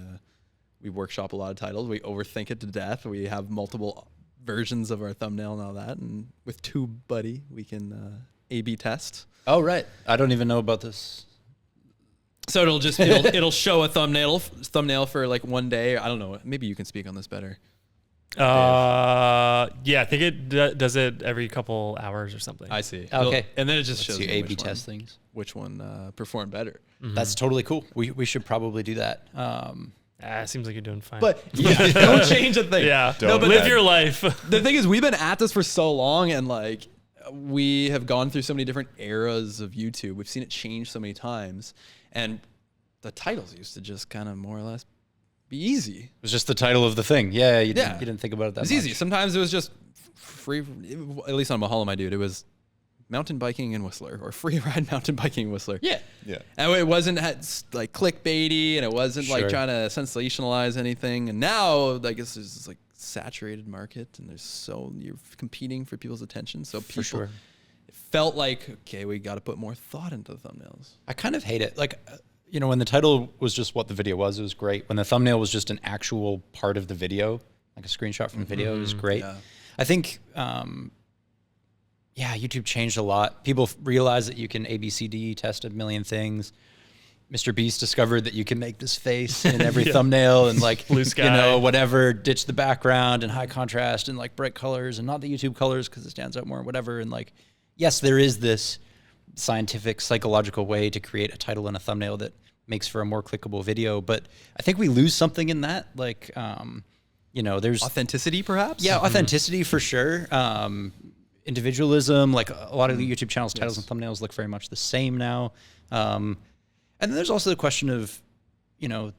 workshop a lot of titles. We overthink it to death. We have multiple versions of our thumbnail and all that. And with TubeBuddy, we can A/B test. Oh, right. I don't even know about this. So it'll show a thumbnail for like 1 day. I don't know. Maybe you can speak on this better. I think it does it every couple hours or something. I see. Okay. And then it just shows you you A/B test things. which one performed better. Mm-hmm. That's totally cool. We should probably do that. It seems like you're doing fine. But yeah, don't change a thing. yeah, Don't live bad. your life. The thing is, we've been at this for so long, and like we have gone through so many different eras of YouTube. We've seen it change so many times, and the titles used to just kind of more or less be easy. It was just the title of the thing. Yeah, you didn't think about it that much. It was easy. Sometimes it was just free, at least on Mahala Dude, it was mountain biking in Whistler or free ride mountain biking in Whistler. Yeah. Yeah. And it wasn't like clickbaity, and it wasn't like Sure. trying to sensationalize anything. And now, I guess there's like saturated market, and you're competing for people's attention. So people, For sure. it felt like, okay, we got to put more thought into the thumbnails. I kind of hate it. Like, when the title was just what the video was, it was great. When the thumbnail was just an actual part of the video, like a screenshot from the video, it was great. Yeah. I think, YouTube changed a lot. People realized that you can ABCD test a million things. Mr. Beast discovered that you can make this face in every thumbnail and like, Blue sky. whatever, ditch the background and high contrast and like bright colors and not the YouTube colors because it stands out more and whatever. And like, yes, there is this scientific, psychological way to create a title and a thumbnail that makes for a more clickable video. But I think we lose something in that. Like, there's Authenticity, perhaps? Yeah, authenticity for sure. Individualism, like a lot of the YouTube channels, titles and thumbnails look very much the same now. And then there's also the question of,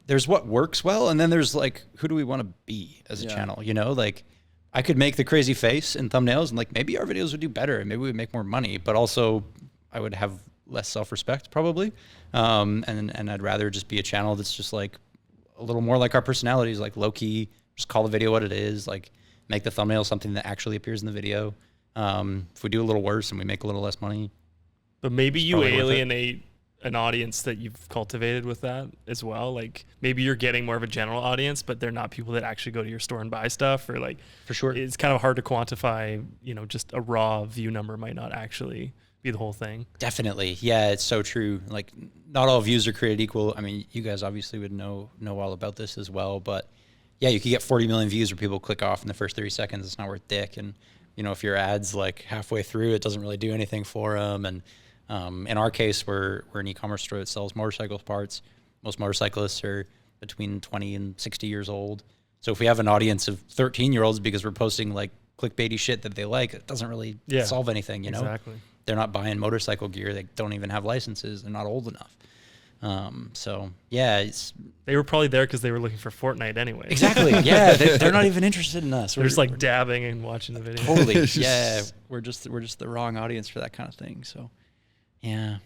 there's what works well, and then there's like, who do we want to be as a channel? Like I could make the crazy face in thumbnails, and like maybe our videos would do better, and maybe we would make more money, but also I would have less self-respect probably. And I'd rather just be a channel that's just like a little more like our personalities, like low key, just call the video what it is, like make the thumbnail something that actually appears in the video. If we do a little worse and we make a little less money. But maybe you probably worth it. alienate an audience that you've cultivated with that as well. Like maybe you're getting more of a general audience, but they're not people that actually go to your store and buy stuff, or like, For sure. it's kind of hard to quantify, just a raw view number might not actually be the whole thing. Definitely. Yeah, it's so true. Like not all views are created equal. I mean, you guys obviously would know all about this as well, but yeah, you could get 40 million views where people click off in the first 30 seconds. It's not worth dick. And, if your ad's like halfway through, it doesn't really do anything for them. And in our case, we're an e-commerce store that sells motorcycle parts. Most motorcyclists are between 20 and 60 years old. So if we have an audience of 13-year-olds because we're posting like clickbaity shit that they like, it doesn't really solve anything, Exactly. They're not buying motorcycle gear. They don't even have licenses. They're not old enough. They were probably there because they were looking for Fortnite anyway. Exactly. Yeah, they're not even interested in us. They're just like dabbing and watching the video. Totally. Yeah, we're just the wrong audience for that kind of thing. So, yeah.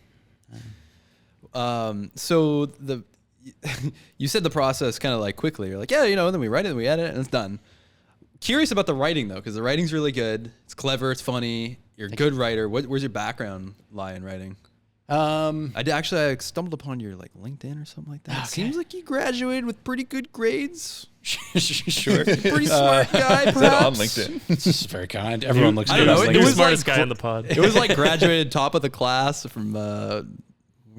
So you said the process kind of like quickly. You're like, then we write it, and we edit it, and it's done. Curious about the writing though, because the writing's really good. It's clever. It's funny. You're a good writer. Where's your background lie in writing? I stumbled upon your like LinkedIn or something like that. Okay. It seems like you graduated with pretty good grades. Sure. Pretty smart guy, Is that on perhaps. LinkedIn? It's very kind. Everyone looks I good don't on know. LinkedIn. You're the was smartest like guy in the pod. It was like graduated top of the class from where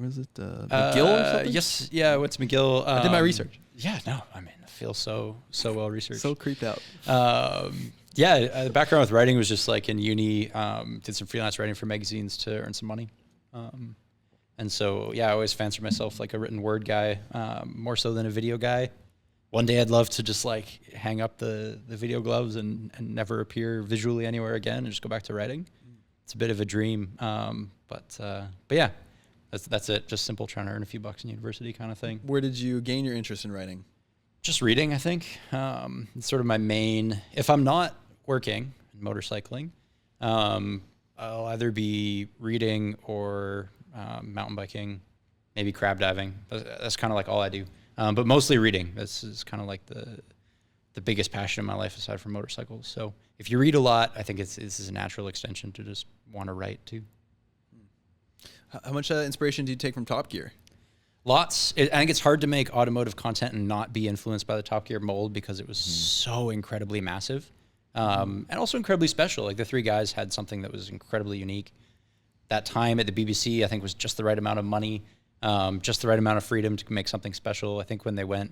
is it? McGill or something? Yes. Yeah. What's McGill? I did my research. Yeah. No. I mean, I feel so well researched. So creeped out. The background with writing was just like in uni, did some freelance writing for magazines to earn some money. And so, I always fancied myself like a written word guy, more so than a video guy. One day I'd love to just like hang up the video gloves and never appear visually anywhere again and just go back to writing. It's a bit of a dream. But yeah, that's it. Just simple, trying to earn a few bucks in university kind of thing. Where did you gain your interest in writing? Just reading, I think. It's sort of my main, if I'm not working and motorcycling, I'll either be reading or mountain biking, maybe crab diving. That's kind of like all I do. But mostly reading. This is kind of like the biggest passion in my life aside from motorcycles. So if you read a lot, I think this is a natural extension to just want to write too. How much inspiration do you take from Top Gear? Lots. I think it's hard to make automotive content and not be influenced by the Top Gear mold because it was so incredibly massive and also incredibly special. Like the three guys had something that was incredibly unique. That time at the BBC, I think, was just the right amount of money, just the right amount of freedom to make something special. I think when they went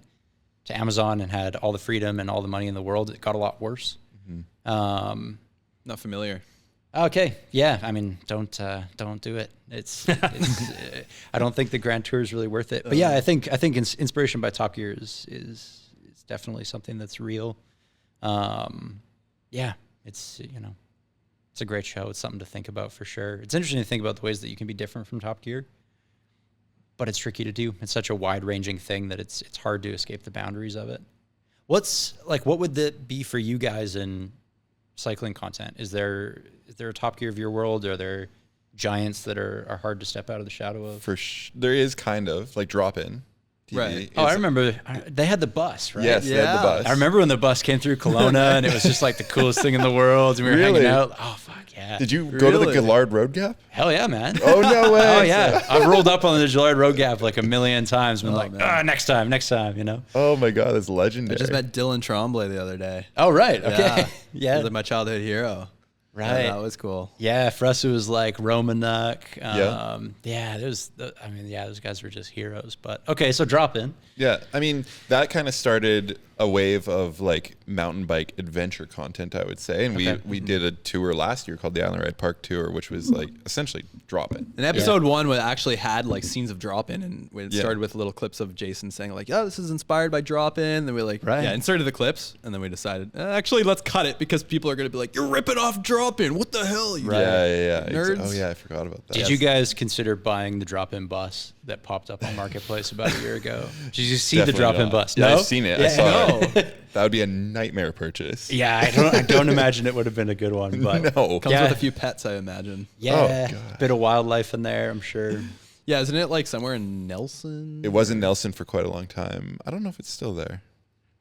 to Amazon and had all the freedom and all the money in the world, it got a lot worse. Not familiar. Okay, yeah. I mean, don't do it. It's I don't think the Grand Tour is really worth it. But yeah, I think inspiration by Top Gear is definitely something that's real. Yeah, it's a great show. It's something to think about for sure. It's interesting to think about the ways that you can be different from Top Gear, but it's tricky to do. It's such a wide-ranging thing that it's hard to escape the boundaries of it. What would that be for you guys in cycling content? Is there a Top Gear of your world? Are there giants that are hard to step out of the shadow of? There is kind of like drop in TV. Right. Oh, I remember they had the bus, right? Yes, they had the Yeah. bus. I remember when the bus came through Kelowna and it was just like the coolest thing in the world. And we were Really? hanging out. Oh, fuck yeah. Did you go to the Really? Gillard Road Gap? Hell yeah, man. Oh, no way. Oh, yeah. I've rolled up on the Gillard Road Gap like a million times. Been like, man. next time, you know? Oh, my God. That's legendary. I just met Dylan Tremblay the other day. Oh, right. Okay. Yeah. Yeah. He's like my childhood hero. Right. Yeah, that was cool. Yeah, for us it was like Romanuk. Yeah. Those guys were just heroes. But okay, so drop in. Yeah, I mean, that kind of started a wave of like mountain bike adventure content, I would say. And Okay. we did a tour last year called the Island Ride Park Tour, which was like essentially drop it. And episode 1 was actually had like scenes of drop in, and it started with little clips of Jason saying like, "Yeah, this is inspired by drop in." Then we like, Right. inserted the clips, and then we decided actually let's cut it because people are gonna be like, "You're ripping off drop in. What the hell?" You Yeah. Nerds. Oh, yeah, I forgot about that. Did you guys consider buying the drop-in bus that popped up on Marketplace about a year ago? Did you see Definitely the drop-in not. bus? Yeah, No? I've seen it. Yeah, I saw no. it. That would be a nightmare purchase. Yeah, I don't imagine it would have been a good one. But No. Comes Yeah. with a few pets, I imagine. yeah, Oh, God. bit of wildlife in there, I'm sure. Yeah, isn't it like somewhere in Nelson? It was in Nelson for quite a long time. I don't know if it's still there.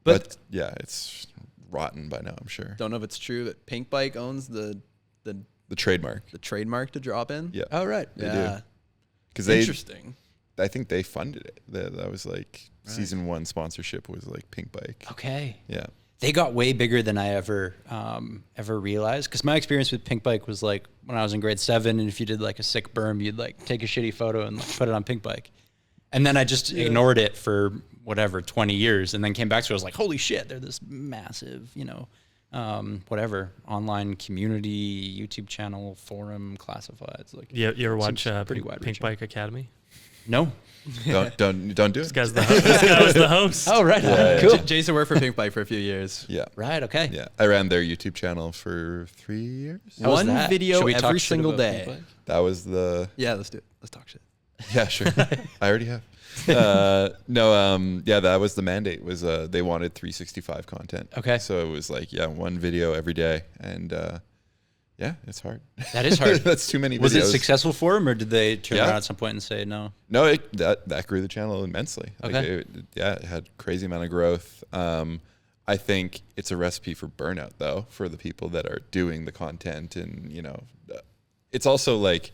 But- But yeah, it's rotten by now, I'm sure. Don't know if it's true that Pink Bike owns the The trademark. trademark to drop in. Yeah. Oh, right. They yeah. do. Because they, Interesting. I think they funded it. That was like season 1 sponsorship was like Pink Bike. Okay. Yeah. They got way bigger than I ever realized. Because my experience with Pink Bike was like when I was in grade 7, and if you did like a sick berm, you'd like take a shitty photo and like put it on Pink Bike. And then I just ignored it for whatever 20 years, and then came back to it. I was like, holy shit, they're this massive, online community, YouTube channel, forum, classifieds. Like, You ever watch seems pretty Pink wide-reaching. Bike Academy? No. Don't do This it. guy's the host. This guy was the host. Oh, right. Yeah, Cool. Jason worked for Pink Bike for a few years. Yeah. Right. Okay. Yeah. I ran their YouTube channel for 3 years. How was One that? video Should we talk every shit single about day. Pink Bike? That was the Yeah, let's do it. Let's talk shit. Yeah, sure. I already have. That was the mandate. Was they wanted 365 content. Okay. So it was like one video every day, and it's hard. That is hard. That's too many videos. Was it successful for them, or did they turn Yeah. around at some point and say no? No, that grew the channel immensely. Like Okay. it had crazy amount of growth. I think it's a recipe for burnout, though, for the people that are doing the content, and it's also like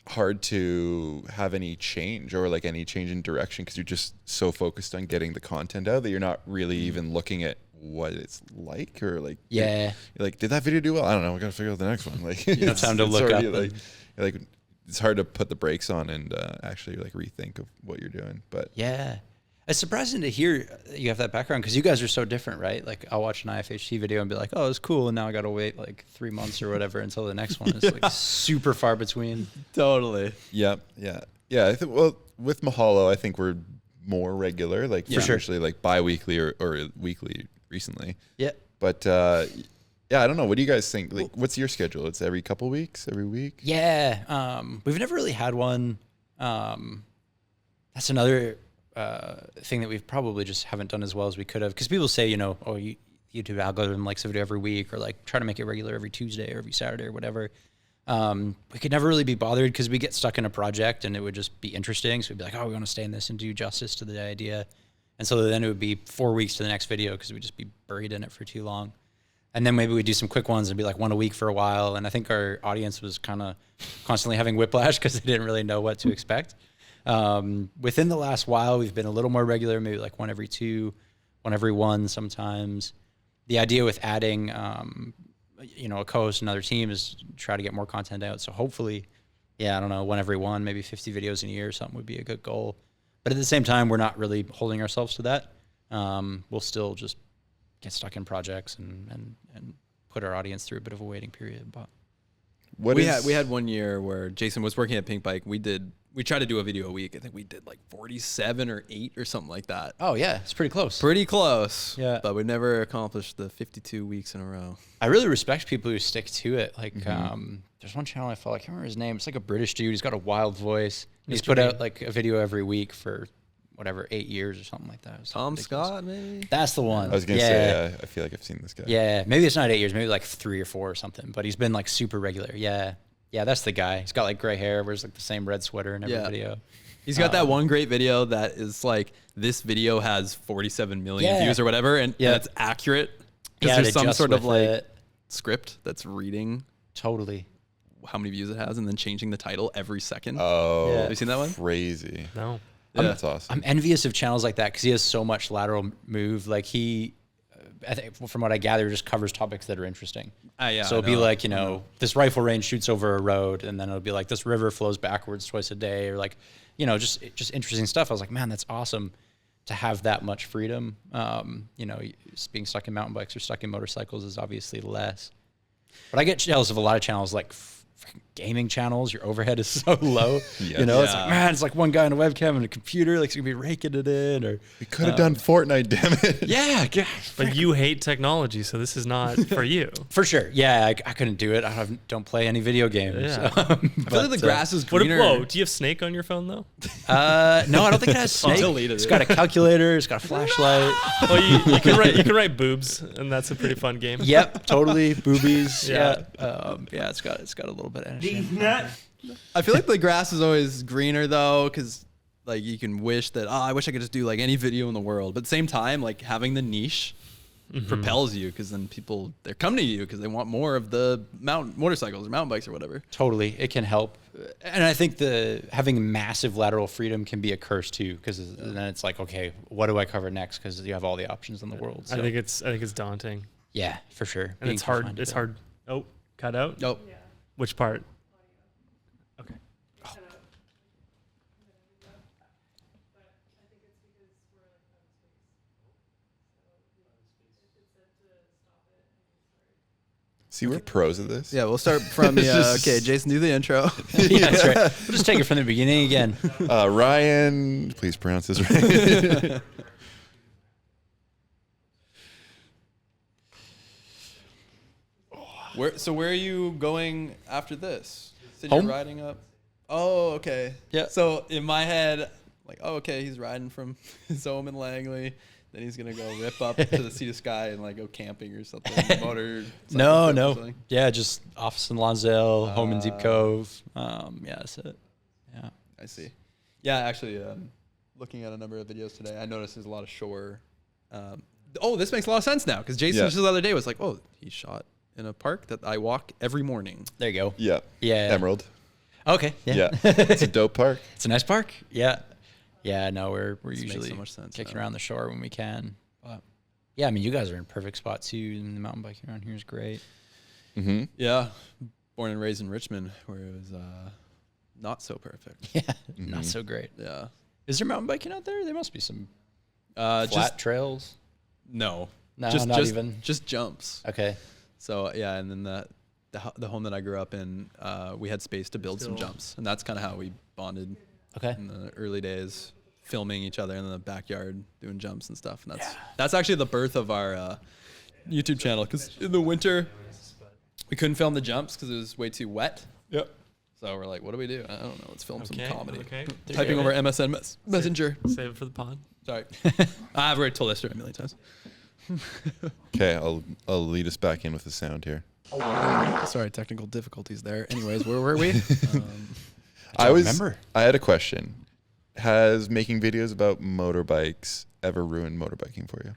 hard to have any change or like any change in direction because you're just so focused on getting the content out that you're not really even looking at what it's like or like Yeah. you're like, did that video do well? I don't know. We got to figure out the next one. Like have it's- time to it's look already, up like it's hard to put the brakes on and actually like rethink of what you're doing. But Yeah. It's surprising to hear you have that background because you guys are so different, right? Like I'll watch an IFHT video and be like, oh, it's cool. And now I got to wait like 3 months or whatever until the next one. It's like super far between. Totally. yeah. I think with Mahalo, I think we're more regular, like For sure. usually like bi-weekly or weekly recently. Yeah. But I don't know. What do you guys think? Like, what's your schedule? It's every couple weeks, every week? Yeah. We've never really had one. That's another thing that we've probably just haven't done as well as we could have. Because people say, YouTube algorithm likes a video every week, or like try to make it regular every Tuesday or every Saturday or whatever. We could never really be bothered because we get stuck in a project and it would just be interesting. So we'd be like, oh, we want to stay in this and do justice to the idea. And so then it would be 4 weeks to the next video because we'd just be buried in it for too long. And then maybe we'd do some quick ones and be like one a week for a while. And I think our audience was kind of constantly having whiplash because they didn't really know what to expect. Within the last while, we've been a little more regular, maybe like one every 2, one every 1 sometimes. The idea with adding, a co-host and another team is try to get more content out. So hopefully, I don't know, one every 1, maybe 50 videos in a year or something would be a good goal. But at the same time, we're not really holding ourselves to that. We'll still just get stuck in projects and put our audience through a bit of a waiting period. But We had 1 year where Jason was working at Pink Bike. We tried to do a video a week. I think we did like 47 or 8 or something like that. oh yeah, it's pretty close. Pretty close. Yeah. But we never accomplished the 52 weeks in a row. I really respect people who stick to it. Like, there's one channel I follow. I can't remember his name. It's like a British dude. He's got a wild voice. He's Mr. put Bean. out like a video every week for whatever 8 years or something like that. It's Tom ridiculous. Scott, maybe? That's the one. I was gonna say, I feel like I've seen this guy. Yeah, maybe it's not 8 years. Maybe like 3 or 4 or something. But he's been like super regular. Yeah, that's the guy. He's got like gray hair. Wears like the same red sweater in every Yeah. video. He's got that one great video that is like, this video has 47 million Yeah. views or whatever, and it's accurate because Yeah, there's some just sort of with like it. script that's reading Totally. how many views it has and then changing the title every second. Oh, Yeah. Have you seen that one? crazy. No. Yeah. That's awesome. I'm envious of channels like that because he has so much lateral move. Like he, I think from what I gather, just covers topics that are interesting. Yeah, So it'll be like, you know, this rifle range shoots over a road, and then it'll be like this river flows backwards twice a day, or like, you know, just interesting stuff. I was like, man, that's awesome to have that much freedom. You know, being stuck in mountain bikes or stuck in motorcycles is obviously less. But I get jealous of a lot of channels like freaking gaming channels. Your overhead is so low. You know, it's like, man, it's like one guy on a webcam and a computer, like, he's gonna be raking it in. Or We could have done Fortnite, damn it. yeah, But you hate technology, so this is not for you. for sure. Yeah, I couldn't do it. Don't play any video games. Yeah. I feel like the grass is What? greener. Whoa, do you have Snake on your phone though? No, I don't think it has Snake. Deleted It's it. got a calculator. It's got a flashlight. Well, you can write boobs, and that's a pretty fun game. Yep, totally. Boobies. Yeah. Yeah, it's got a little bit of energy. I feel like the grass is always greener though, because like you can wish that, I wish I could just do like any video in the world. But at the same time, like having the niche propels you, because then they're coming to you because they want more of the motorcycles or mountain bikes or whatever. Totally, it can help, and I think having massive lateral freedom can be a curse too, because then it's like, okay, what do I cover next? Because you have all the options in the world. So. I think it's daunting, yeah, for sure, and Being it's hard. confined to It's it. hard. Oh, cut out. Nope. Which part? Okay. See, we're pros at this. Yeah, we'll start from okay, Jason, do the intro. Yeah, that's right. We'll just take it from the beginning again. Ryan, please pronounce this right. Where are you going after this? So Home? you're riding up. Oh, okay. Yeah. So in my head, like, oh, okay, he's riding from his home in Langley. Then he's gonna go rip up to the Sea to Sky and like go camping or something. No. Yeah, just office in Lonsdale, home in Deep Cove. Yeah, that's it. Yeah. I see. Yeah, actually, looking at a number of videos today, I noticed there's a lot of shore. This makes a lot of sense now, because Jason just the other day was like, oh, he shot in a park that I walk every morning. There you go. Yeah. Yeah. Emerald. Okay. Yeah. It's a dope park. It's a nice park. Yeah. Yeah, no, we're This makes usually so much sense kicking now. around the shore when we can. But yeah, I mean, you guys are in perfect spot too, and the mountain biking around here is great. Mm-hmm. Yeah, born and raised in Richmond, where it was not so perfect. Yeah, not so great. Yeah. Is there mountain biking out there? There must be some Just flat trails. no. No, just not even. Just jumps. Okay. So yeah, and then the home that I grew up in, we had space to build some jumps, and that's kind of how we bonded Okay. in the early days, filming each other in the backyard doing jumps and stuff. And that's actually the birth of our YouTube channel, because in the winter we couldn't film the jumps because it was way too wet. Yep. So we're like, what do we do? I don't know. Let's film some comedy. Okay. Typing over MSN Messenger. Save it for the pod. Sorry. I've already told that story a million times. Okay, I'll lead us back in with the sound here. Sorry, technical difficulties there. Anyways, where were we? I remember. I had a question. Has making videos about motorbikes ever ruined motorbiking for you?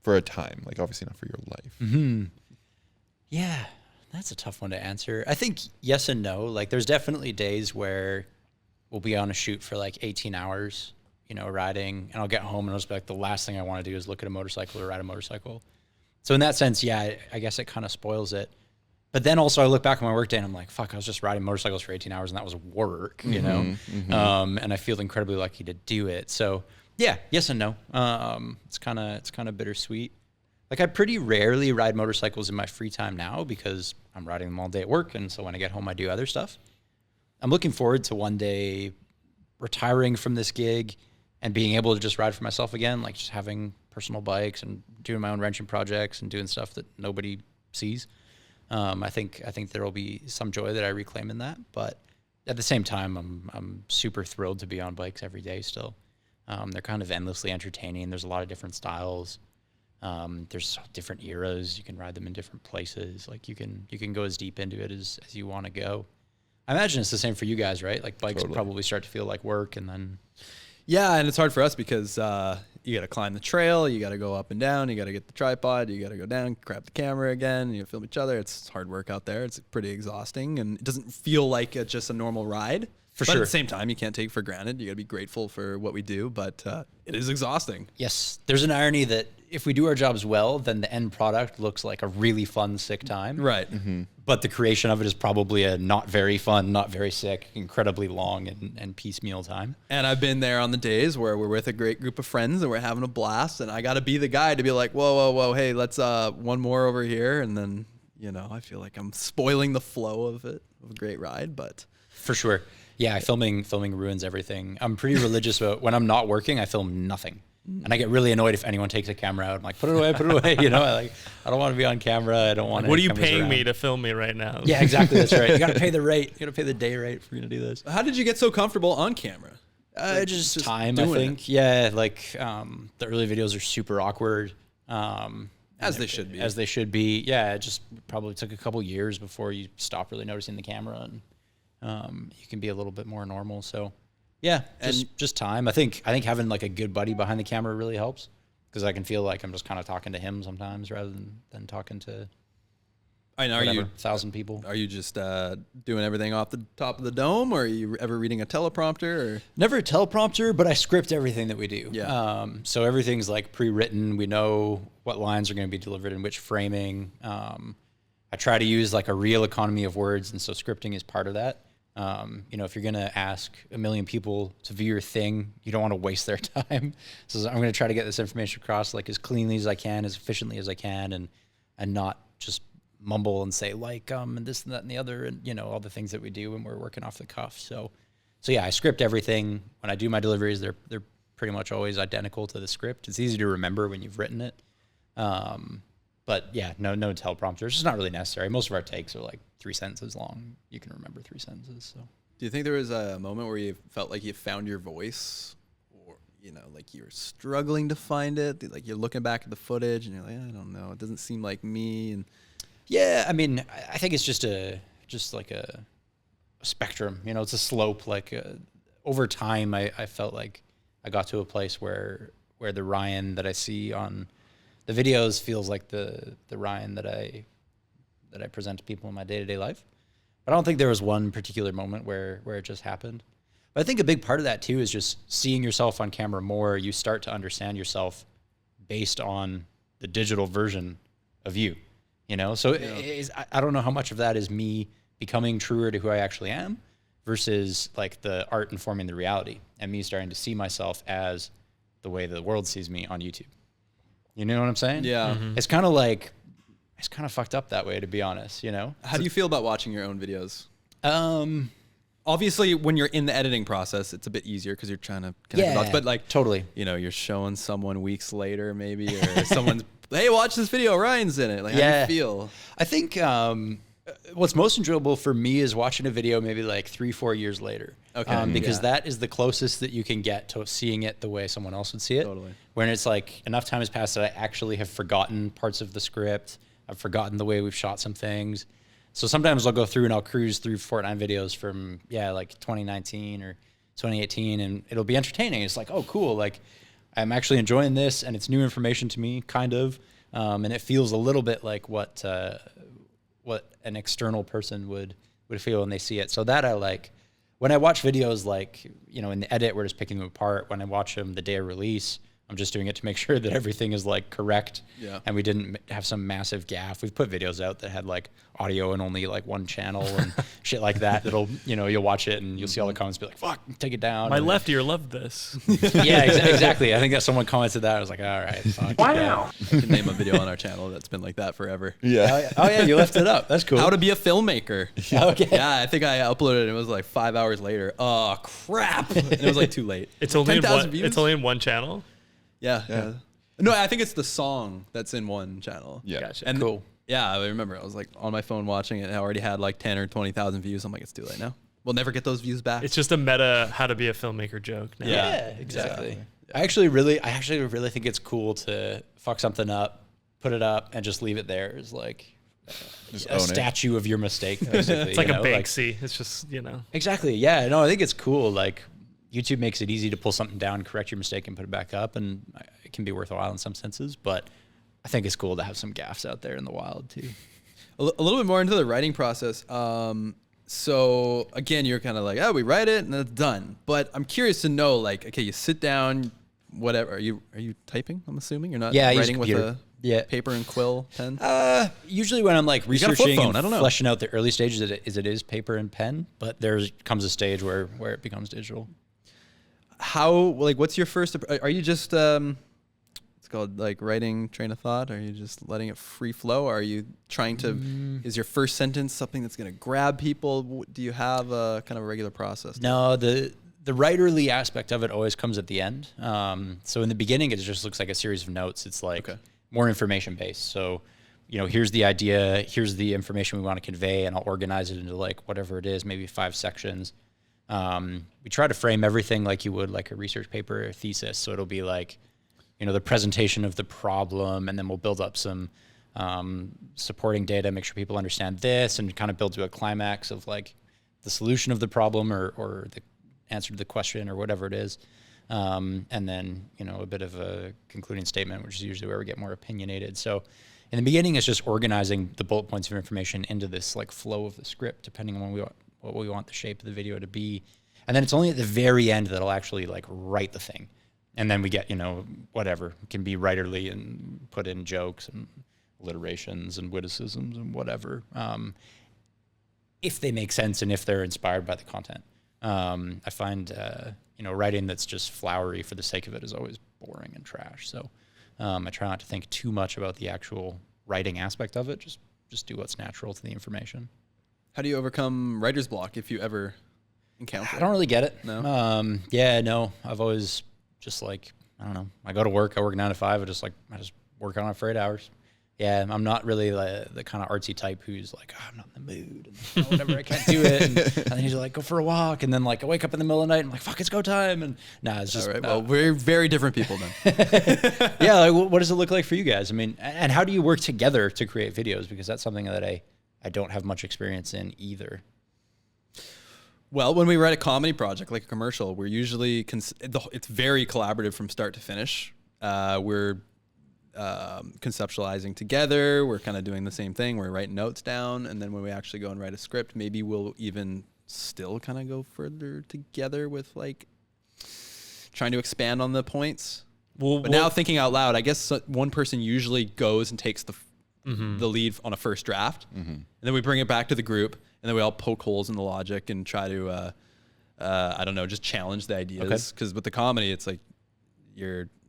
For a time, like obviously not for your life. Yeah, that's a tough one to answer. I think yes and no. Like, there's definitely days where we'll be on a shoot for like 18 hours, you know, riding, and I'll get home and I'll just be like, the last thing I want to do is look at a motorcycle or ride a motorcycle. So in that sense, yeah, I guess it kind of spoils it. But then also I look back on my work day and I'm like, fuck, I was just riding motorcycles for 18 hours and that was work, you know? And I feel incredibly lucky to do it. So yeah, yes and no. It's kind of bittersweet. Like, I pretty rarely ride motorcycles in my free time now because I'm riding them all day at work. And so when I get home, I do other stuff. I'm looking forward to one day retiring from this gig and being able to just ride for myself again, like just having personal bikes and doing my own wrenching projects and doing stuff that nobody sees. I think there will be some joy that I reclaim in that, but at the same time, I'm super thrilled to be on bikes every day still. They're kind of endlessly entertaining. There's a lot of different styles. There's different eras. You can ride them in different places. Like, you can go as deep into it as you want to go. I imagine it's the same for you guys, right? Like bikes Totally. probably start to feel like work, and then Yeah, and it's hard for us because you got to climb the trail, you got to go up and down, you got to get the tripod, you got to go down, grab the camera again, you film each other. It's hard work out there. It's pretty exhausting, and it doesn't feel like it's just a normal ride. For But sure. at the same time, you can't take it for granted. You got to be grateful for what we do, but it is exhausting. yes, there's an irony that if we do our jobs well, then the end product looks like a really fun, sick time. Right. But the creation of it is probably a not very fun, not very sick, incredibly long and piecemeal time. And I've been there on the days where we're with a great group of friends and we're having a blast, and I got to be the guy to be like, whoa, hey, let's one more over here, and then I feel like I'm spoiling the flow of it, of a great ride, but For sure. Yeah, filming ruins everything. I'm pretty religious about when I'm not working, I film nothing. And I get really annoyed if anyone takes a camera out. I'm like, put it away. I don't want to be on camera. I don't want to. What are you paying me to film me right now? Yeah, exactly. That's right. You got to pay the rate. You got to pay the day rate if we're going to do this. how did you get so comfortable on camera? Just time, I doing think. Yeah, like the early videos are super awkward. As they should be. As they should be. Yeah, it just probably took a couple years before you stop really noticing the camera, and you can be a little bit more normal. So, yeah, just time. I think having like a good buddy behind the camera really helps, because I can feel like I'm just kind of talking to him sometimes rather than talking to I know. 1,000 people. Are you just doing everything off the top of the dome, or are you ever reading a teleprompter? Or? Never a teleprompter, but I script everything that we do. Yeah. So everything's like pre-written. We know what lines are going to be delivered in which framing. I try to use like a real economy of words, and so scripting is part of that. If you're going to ask a million people to view your thing, you don't want to waste their time. So I'm going to try to get this information across like as cleanly as I can, as efficiently as I can, and not just mumble and say and this and that and the other, and all the things that we do when we're working off the cuff. So yeah, I script everything. When I do my deliveries, they're pretty much always identical to the script. It's easy to remember when you've written it. But yeah, no teleprompter. It's just not really necessary. Most of our takes are like 3 sentences long. You can remember 3 sentences. So Do you think there was a moment where you felt like you found your voice, or like you were struggling to find it? Like you're looking back at the footage and you're like, I don't know, it doesn't seem like me. And yeah, I mean, I think it's just like a spectrum. It's a slope. Like over time, I felt like I got to a place where the Ryan that I see on the videos feels like the Ryan that I present to people in my day-to-day life. But I don't think there was one particular moment where it just happened. But I think a big part of that too is just seeing yourself on camera more. You start to understand yourself based on the digital version of you. So I don't know how much of that is me becoming truer to who I actually am versus like the art informing the reality and me starting to see myself as the way the world sees me on YouTube. You know what I'm saying? yeah. It's kind of fucked up that way, to be honest, How do you feel about watching your own videos? Um, Obviously, when you're in the editing process, it's a bit easier because you're trying to connect the dots. But like, totally. you're showing someone weeks later, maybe, or someone's, hey, watch this video, Ryan's in it. Like, how do you feel? I think what's most enjoyable for me is watching a video maybe like 3-4 years later. Okay. Because that is the closest that you can get to seeing it the way someone else would see it. Totally. When it's like enough time has passed that I actually have forgotten parts of the script. I've forgotten the way we've shot some things. So sometimes I'll go through and I'll cruise through FortNine videos from, like 2019 or 2018, and it'll be entertaining. It's like, oh, cool. Like, I'm actually enjoying this, and it's new information to me, kind of. And it feels a little bit like what an external person would feel when they see it. So that I like. When I watch videos, like, in the edit, we're just picking them apart. When I watch them the day of release, I'm just doing it to make sure that everything is like correct. Yeah. And we didn't have some massive gaffe. We've put videos out that had like audio and only like one channel and shit like that. That'll, you'll watch it and you'll see all the comments be like, fuck, take it down. My left ear loved this. Yeah, exactly. I think that someone commented that. I was like, all right, fuck. Wow. I can name a video on our channel that's been like that forever. Yeah. Oh yeah, you left it up. That's cool. How to be a filmmaker. Okay. Yeah, I think I uploaded it and it was like 5 hours later. Oh, crap. And it was like too late. It's only 10,000 views? it's only in one channel. Yeah. No, I think it's the song that's in one channel. Yeah. Gotcha. And Cool. Yeah, I remember I was like on my phone watching it. I already had like 10 or 20,000 views. I'm like, it's too late now. We'll never get those views back. It's just a meta how to be a filmmaker joke now. Yeah, exactly. I actually really think it's cool to fuck something up, put it up, and just leave it there. It's like Just a own it. statue of your mistake. Basically, It's like you a know, Banksy. It's just, Exactly. Yeah. No, I think it's cool. Like YouTube makes it easy to pull something down, correct your mistake, and put it back up, and it can be worthwhile in some senses. But I think it's cool to have some gaffes out there in the wild too. A little bit more into the writing process. So again, you're kind of like, oh, we write it and it's done. But I'm curious to know, like, okay, you sit down, whatever. Are you typing? I'm assuming you're not writing with a paper and quill pen. Usually when I'm like got a flip researching phone, and I don't know. fleshing out the early stages, it is paper and pen. But there comes a stage where it becomes digital. How, like, what's your first? Are you just it's called like writing train of thought? Are you just letting it free flow? Or are you trying to? Is your first sentence something that's going to grab people? Do you have a kind of a regular process? No, the writerly aspect of it always comes at the end. So in the beginning, it just looks like a series of notes. It's like more information based. So, here's the idea, here's the information we want to convey, and I'll organize it into like whatever it is, maybe 5 sections. We try to frame everything like you would like a research paper or thesis. So it'll be like, the presentation of the problem, and then we'll build up some supporting data, make sure people understand this, and kind of build to a climax of like the solution of the problem or the answer to the question or whatever it is. And then, a bit of a concluding statement, which is usually where we get more opinionated. So in the beginning, it's just organizing the bullet points of information into this like flow of the script, depending on what we want the shape of the video to be. And then it's only at the very end that I'll actually like write the thing. And then we get, whatever. It can be writerly and put in jokes and alliterations and witticisms and whatever, if they make sense and if they're inspired by the content. I find, writing that's just flowery for the sake of it is always boring and trash. So I try not to think too much about the actual writing aspect of it. Just do what's natural to the information. How do you overcome writer's block if you ever encounter it? I don't really get it. No? No. I've always just like, I don't know. I go to work, I work 9 to 5. I just work on it for 8 hours. Yeah, I'm not really the kind of artsy type who's like, I'm not in the mood, and whatever, I can't do it. And then he's like, go for a walk, and then like I wake up in the middle of the night, and I'm like, fuck, it's go time. And it's just. All right. Well, we're very different people then. Yeah, like what does it look like for you guys? I mean, and how do you work together to create videos? Because that's something that I don't have much experience in either. Well, when we write a comedy project like a commercial, we're usually it's very collaborative from start to finish. We're conceptualizing together. We're kind of doing the same thing. We're writing notes down, and then when we actually go and write a script, maybe we'll even still kind of go further together with like trying to expand on the points. But now thinking out loud, I guess one person usually goes and takes the lead on a first draft, and then we bring it back to the group, and then we all poke holes in the logic and try to, I don't know, just challenge the ideas. Because with the comedy, it's like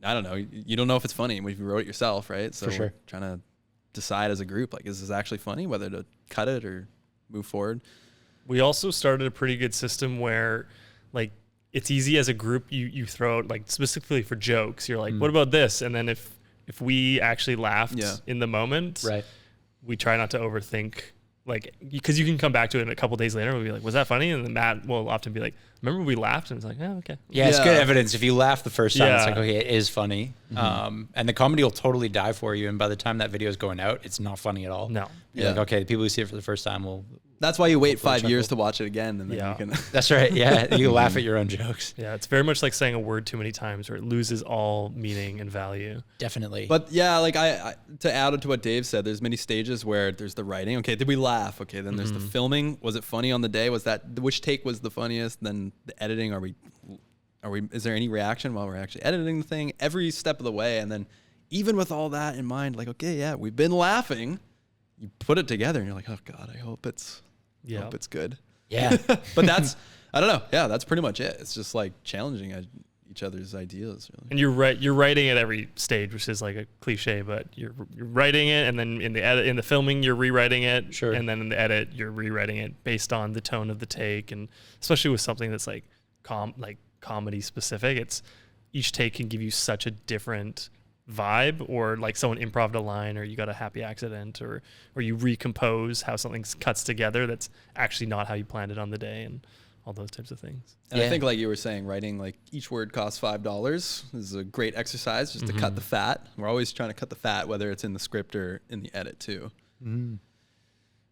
I don't know, you don't know if it's funny when you wrote it yourself, right? So we're trying to decide as a group, like, is this actually funny, whether to cut it or move forward. We also started a pretty good system where, like, it's easy as a group, you throw out, like, specifically for jokes, you're like, what about this? And then if we actually laughed in the moment, we try not to overthink, like, because you can come back to it and a couple days later and we'll be like, was that funny? And then Matt will often be like, remember we laughed? And it's like, oh, okay. Yeah, it's good evidence. If you laugh the first time, it's like, okay, it is funny. And the comedy will totally die for you. And by the time that video is going out, it's not funny at all. No. You're like, okay, the people who see it for the first time will. That's why you wait 5 years to watch it again, and then you can. That's right. Yeah, you laugh at your own jokes. Yeah, it's very much like saying a word too many times, where it loses all meaning and value. Definitely. But yeah, like I to add to what Dave said, there's many stages where there's the writing. Okay, did we laugh? Okay, then there's the filming. Was it funny on the day? Which take was the funniest? Then the editing. Are we? Is there any reaction while we're actually editing the thing? Every step of the way, and then even with all that in mind, like, okay, yeah, we've been laughing. You put it together, and you're like, oh God, I hope it's good. Yeah. But that's, I don't know. Yeah, that's pretty much it. It's just like challenging each other's ideas. Really. And you're writing at every stage, which is like a cliche, but you're writing it, and then in the filming, you're rewriting it. Sure. And then in the edit, you're rewriting it based on the tone of the take, and especially with something that's like comedy specific, it's each take can give you such a different vibe, or like someone improv'd a line, or you got a happy accident, or you recompose how something cuts together that's actually not how you planned it on the day, and all those types of things. And I think, like you were saying, writing, like, each word costs $5 is a great exercise just to cut the fat. We're always trying to cut the fat, whether it's in the script or in the edit too.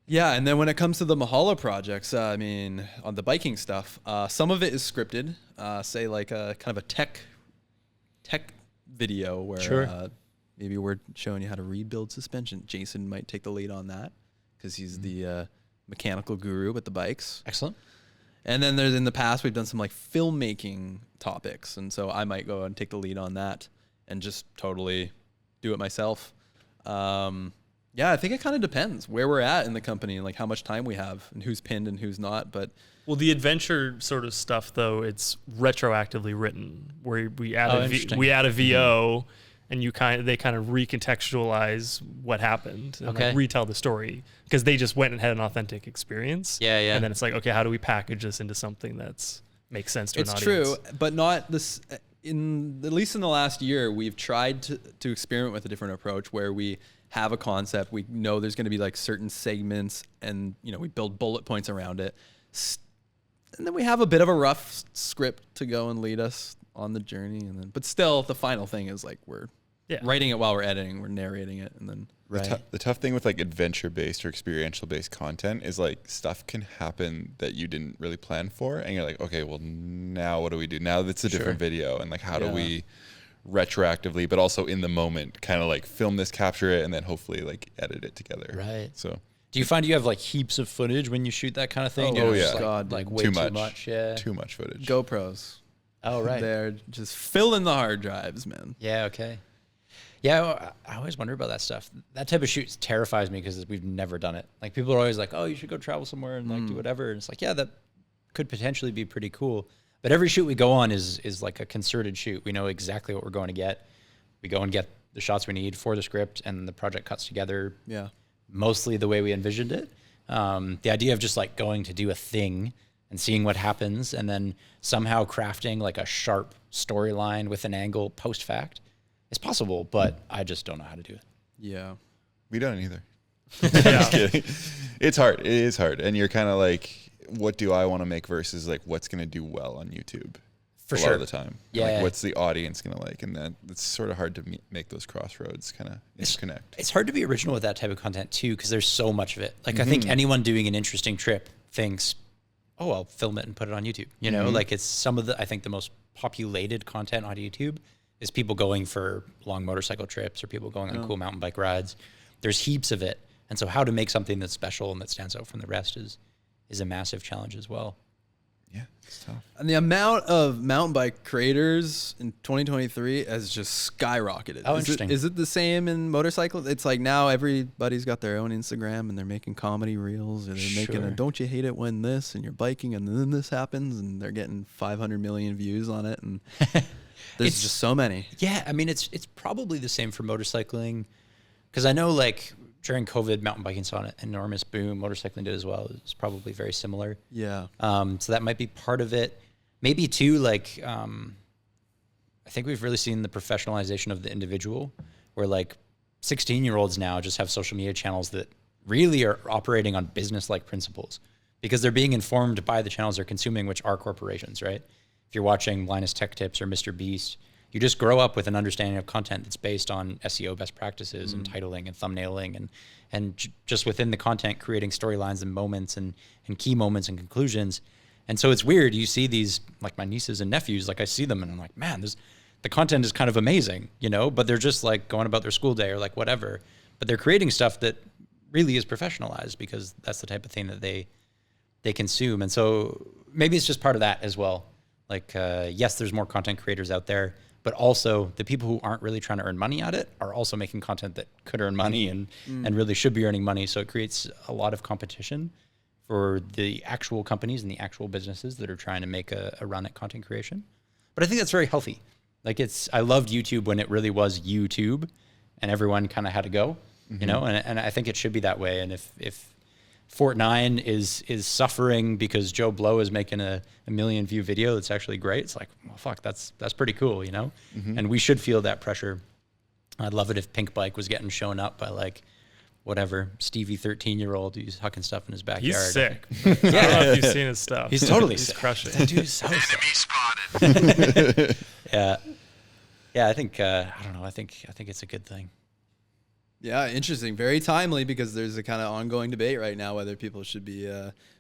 Yeah, and then when it comes to the Mahala projects, I mean, on the biking stuff, some of it is scripted. Say like a kind of a tech video where maybe we're showing you how to rebuild suspension. Jason might take the lead on that because he's the mechanical guru with the bikes. Excellent. And then there's in the past we've done some like filmmaking topics, and so I might go and take the lead on that and just totally do it myself. Yeah, I think it kind of depends where we're at in the company and like how much time we have and who's pinned and who's not. But well, the adventure sort of stuff though, it's retroactively written where we add a VO and they kind of recontextualize what happened and like retell the story because they just went and had an authentic experience. Yeah. And then it's like, okay, how do we package this into something that's makes sense to an audience? It's true, but not this. At least in the last year, we've tried to experiment with a different approach where we have a concept. We know there's going to be like certain segments, and we build bullet points around it, and then we have a bit of a rough script to go and lead us on the journey. And then, but still, the final thing is like we're writing it while we're editing, we're narrating it, and then. The tough thing with like adventure-based or experiential-based content is like stuff can happen that you didn't really plan for, and you're like, okay, well now what do we do? Now that's a different video, and like how do we retroactively, but also in the moment, kind of like film this, capture it, and then hopefully like edit it together. Right. So. Do you find you have like heaps of footage when you shoot that kind of thing? Oh, yeah. Like way too much. Yeah. Too much footage. GoPros. Oh, right. They're just filling the hard drives, man. Yeah. Okay. Yeah, I always wonder about that stuff. That type of shoot terrifies me because we've never done it. Like people are always like, "Oh, you should go travel somewhere and like do whatever." And it's like, yeah, that could potentially be pretty cool. But every shoot we go on is like a concerted shoot. We know exactly what we're going to get. We go and get the shots we need for the script, and the project cuts together. Yeah, mostly the way we envisioned it. The idea of just like going to do a thing and seeing what happens, and then somehow crafting like a sharp storyline with an angle post fact. It's possible, but I just don't know how to do it. Yeah. We don't either. Just kidding. It's hard. It is hard. And you're kind of like, what do I want to make versus like what's going to do well on YouTube? For a sure. lot of the time. Yeah. Like, what's the audience going to like? And then it's sort of hard to make those crossroads kind of interconnect. It's hard to be original with that type of content too, because there's so much of it. Like I think anyone doing an interesting trip thinks, oh, I'll film it and put it on YouTube. You know, like it's some of I think the most populated content on YouTube is people going for long motorcycle trips or people going on cool mountain bike rides. There's heaps of it. And so how to make something that's special and that stands out from the rest is a massive challenge as well. Yeah, it's tough. And the amount of mountain bike creators in 2023 has just skyrocketed. Oh, interesting. Is it the same in motorcycles? It's like now everybody's got their own Instagram and they're making comedy reels, or they're making a "don't you hate it when this" and you're biking and then this happens, and they're getting 500 million views on it, and there's just so many. Yeah, I mean it's probably the same for motorcycling, because I know like during COVID, mountain biking saw an enormous boom. Motorcycling did as well. It's probably very similar. Yeah. So that might be part of it. Maybe too, like I think we've really seen the professionalization of the individual, where like 16-year-olds now just have social media channels that really are operating on business-like principles because they're being informed by the channels they're consuming, which are corporations, right? If you're watching Blindness Tech Tips or Mr. Beast, you just grow up with an understanding of content that's based on SEO best practices and titling and thumbnailing and just within the content creating storylines and moments and key moments and conclusions. And so it's weird. You see these, like my nieces and nephews, like I see them and I'm like, man, the content is kind of amazing, you know, but they're just like going about their school day or like whatever, but they're creating stuff that really is professionalized because that's the type of thing that they consume. And so maybe it's just part of that as well. Like, yes, there's more content creators out there, but also the people who aren't really trying to earn money at it are also making content that could earn money and really should be earning money. So it creates a lot of competition for the actual companies and the actual businesses that are trying to make a run at content creation. But I think that's very healthy. Like I loved YouTube when it really was YouTube and everyone kind of had to go, you know, and I think it should be that way. And if FortNine is suffering because Joe Blow is making a million view video that's actually great, it's like, well, fuck, that's pretty cool, you know? And we should feel that pressure. I'd love it if Pink Bike was getting shown up by like whatever Stevie 13-year-old who's hucking stuff in his backyard. He's sick. I don't know if you've seen his stuff. He's totally He's sick. crushing. That dude's so sick. Yeah, I think I don't know. I think it's a good thing. Yeah, interesting. Very timely because there's a kind of ongoing debate right now whether people should be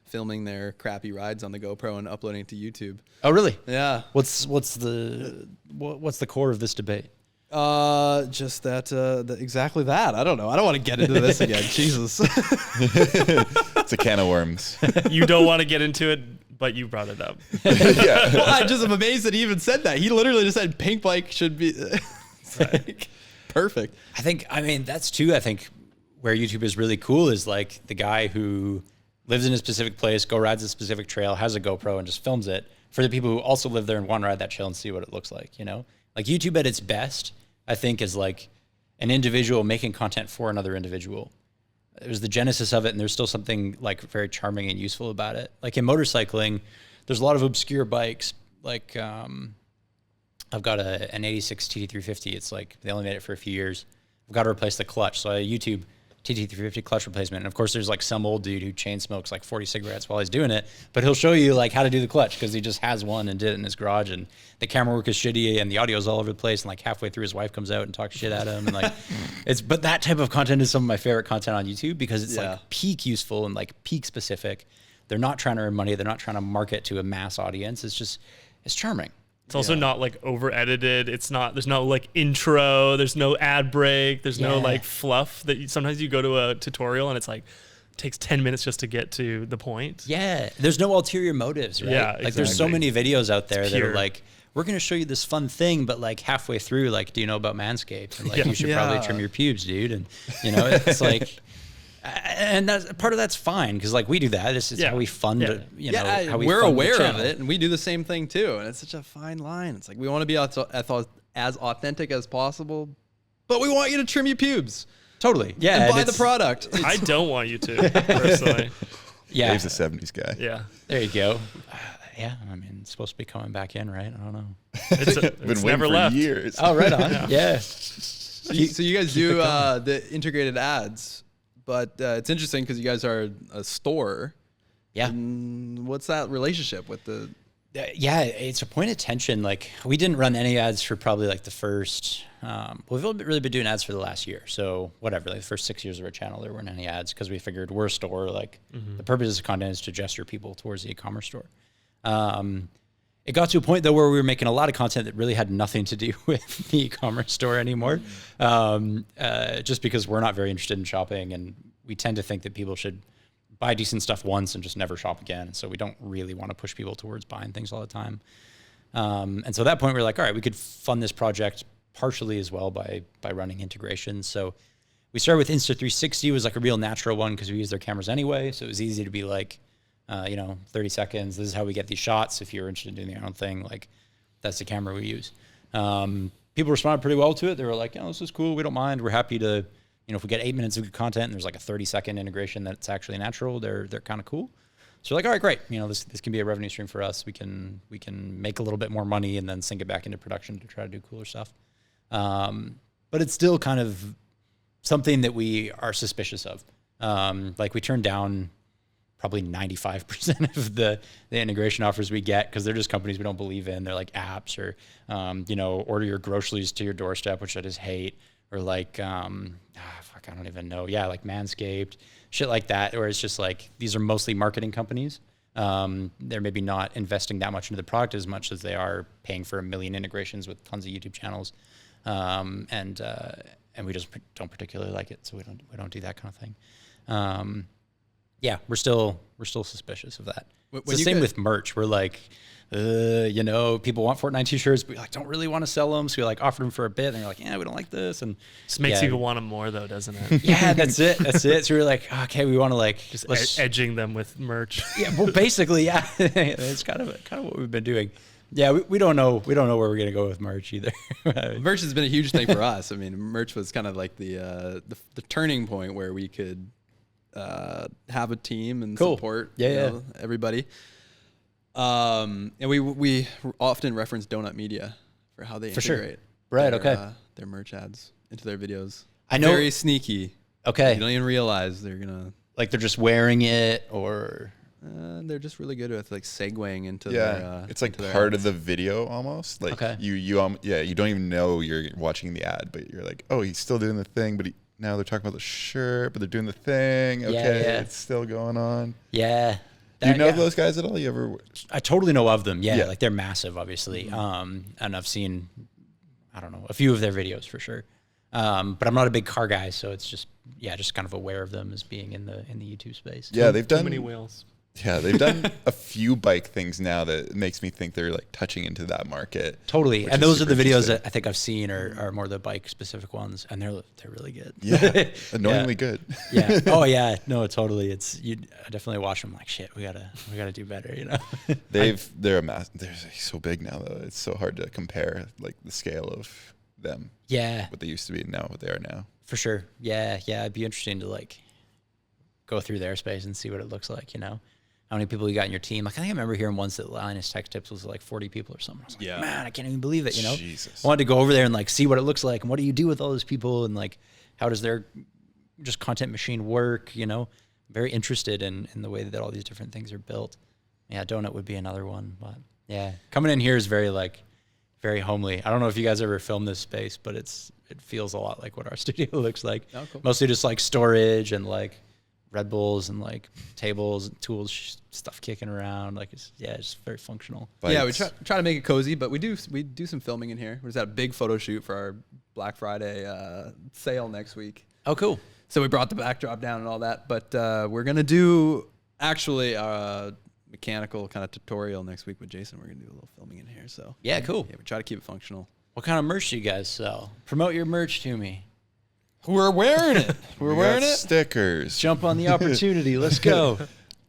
filming their crappy rides on the GoPro and uploading it to YouTube. Oh, really? Yeah. What's the core of this debate? Just that exactly that. I don't know. I don't want to get into this again. Jesus. It's a can of worms. You don't want to get into it, but you brought it up. Yeah. Well, I just am amazed that he even said that. He literally just said pink bike should be like, perfect. I mean, that's too, I think, where YouTube is really cool is like the guy who lives in a specific place, rides a specific trail, has a GoPro and just films it for the people who also live there and want to ride that trail and see what it looks like, you know? Like YouTube at its best, I think, is like an individual making content for another individual. It was the genesis of it, and there's still something like very charming and useful about it. Like in motorcycling, there's a lot of obscure bikes. Like I've got an 86 TT350. It's like they only made it for a few years. I've got to replace the clutch, so I YouTube TT350 clutch replacement. And of course, there's like some old dude who chain smokes like 40 cigarettes while he's doing it, but he'll show you like how to do the clutch because he just has one and did it in his garage. And the camera work is shitty and the audio's all over the place. And like halfway through, his wife comes out and talks shit at him. And like, but that type of content is some of my favorite content on YouTube because it's like peak useful and like peak specific. They're not trying to earn money. They're not trying to market to a mass audience. It's charming. It's also not like over edited. There's no like intro. There's no ad break. There's no like fluff that sometimes you go to a tutorial and it's like, it takes 10 minutes just to get to the point. Yeah. There's no ulterior motives, right? Yeah, Like there's so many videos out there that are pure. like, we're going to show you this fun thing, but like halfway through, like, do you know about Manscaped? And like, you should probably trim your pubes, dude. And you know, it's like, and that's part of that's fine because like we do that. This is how we fund, you know, how we we're fund aware the of channel. it, and we do the same thing too. And it's such a fine line. It's like we want to be as authentic as possible, but we want you to trim your pubes. Totally. Yeah. And buy it's- the product. I don't want you to, personally. Yeah. Dave's a 70s guy. Yeah. There you go. Yeah. I mean, it's supposed to be coming back in, right? I don't know. It's Been waiting never for left. years. Oh, right on. Yeah. So you guys do the integrated ads, but it's interesting because you guys are a store. Yeah. And what's that relationship with the? Yeah, it's a point of tension. Like we didn't run any ads for probably like the first, we've really been doing ads for the last year. So whatever, like the first 6 years of our channel, there weren't any ads because we figured we're a store. Like the purpose of the content is to gesture people towards the e-commerce store. It got to a point though where we were making a lot of content that really had nothing to do with the e-commerce store anymore. Just because we're not very interested in shopping and we tend to think that people should buy decent stuff once and just never shop again. So we don't really want to push people towards buying things all the time. And so at that point we were like, all right, we could fund this project partially as well by running integrations. So we started with Insta360 was like a real natural one because we use their cameras anyway. So it was easy to be like, 30 seconds. This is how we get these shots. If you're interested in doing your own thing, like that's the camera we use. People responded pretty well to it. They were like, this is cool. We don't mind. We're happy to, if we get 8 minutes of good content and there's like a 30-second integration that's actually natural, they're kind of cool. So we're like, all right, great. This can be a revenue stream for us. We can make a little bit more money and then sync it back into production to try to do cooler stuff. But it's still kind of something that we are suspicious of. Like we turned down probably 95% of the integration offers we get because they're just companies we don't believe in. They're like apps or, order your groceries to your doorstep, which I just hate. Or like, I don't even know. Yeah, like Manscaped, shit like that. Where it's just like, these are mostly marketing companies. They're maybe not investing that much into the product as much as they are paying for 1 million integrations with tons of YouTube channels. And we just don't particularly like it. So we don't do that kind of thing. Yeah, we're still suspicious of that. It's the same with merch. We're like, people want FortNine t-shirts, but we like don't really want to sell them. So we like offer them for a bit, and they're like, yeah, we don't like this, and Just makes people want them more, though, doesn't it? yeah, that's it. So we're like, okay, we want to like Just edging them with merch. yeah, well, basically, yeah, it's kind of what we've been doing. Yeah, we don't know where we're gonna go with merch either. Merch has been a huge thing for us. I mean, merch was kind of like the turning point where we could have a team and support everybody. And we often reference Donut Media for how they integrate their merch ads into their videos. I know, very sneaky. Okay, You don't even realize they're gonna like they're just wearing it or. They're just really good with like segueing into it's like part of the video almost. Like you don't even know you're watching the ad, but you're like, oh, he's still doing the thing, but now they're talking about the shirt, but they're doing the thing. Okay, it's still going on. Yeah. Do you know those guys at all? You ever? I totally know of them. Yeah, like they're massive, obviously. And I've seen, I don't know, a few of their videos for sure. But I'm not a big car guy, so it's just kind of aware of them as being in the YouTube space. Yeah, they've done too many whales. Yeah, they've done a few bike things now that makes me think they're like touching into that market. Totally, and those are the videos that I think I've seen are more the bike specific ones, and they're really good. Yeah, annoyingly good. Yeah. Oh yeah. No, totally. I definitely watch them like shit. We gotta do better. You know. They're so big now though. It's so hard to compare like the scale of them. Yeah. What they used to be and now what they are now. For sure. Yeah. Yeah. It'd be interesting to like go through their space and see what it looks like. You know. How many people you got in your team? Like I think I remember hearing once that Linus Tech Tips was like 40 people or something. I was like, man, I can't even believe it. You know, Jesus. I wanted to go over there and like see what it looks like and what do you do with all those people and like how does their just content machine work? You know, very interested in the way that all these different things are built. Yeah, Donut would be another one, but yeah, coming in here is very homely. I don't know if you guys ever filmed this space, but it feels a lot like what our studio looks like. Oh, cool. Mostly just like storage and like Red Bulls and like tables and tools, stuff kicking around. Like it's very functional. Bikes. Yeah, we try to make it cozy, but we do some filming in here. We just had a big photo shoot for our Black Friday sale next week. Oh, cool. So we brought the backdrop down and all that, but we're gonna do actually a mechanical kind of tutorial next week with Jason. We're gonna do a little filming in here. So yeah, cool. Yeah, we try to keep it functional. What kind of merch do you guys sell? Promote your merch to me. We're wearing it. We're wearing it. Stickers. Jump on the opportunity. Let's go.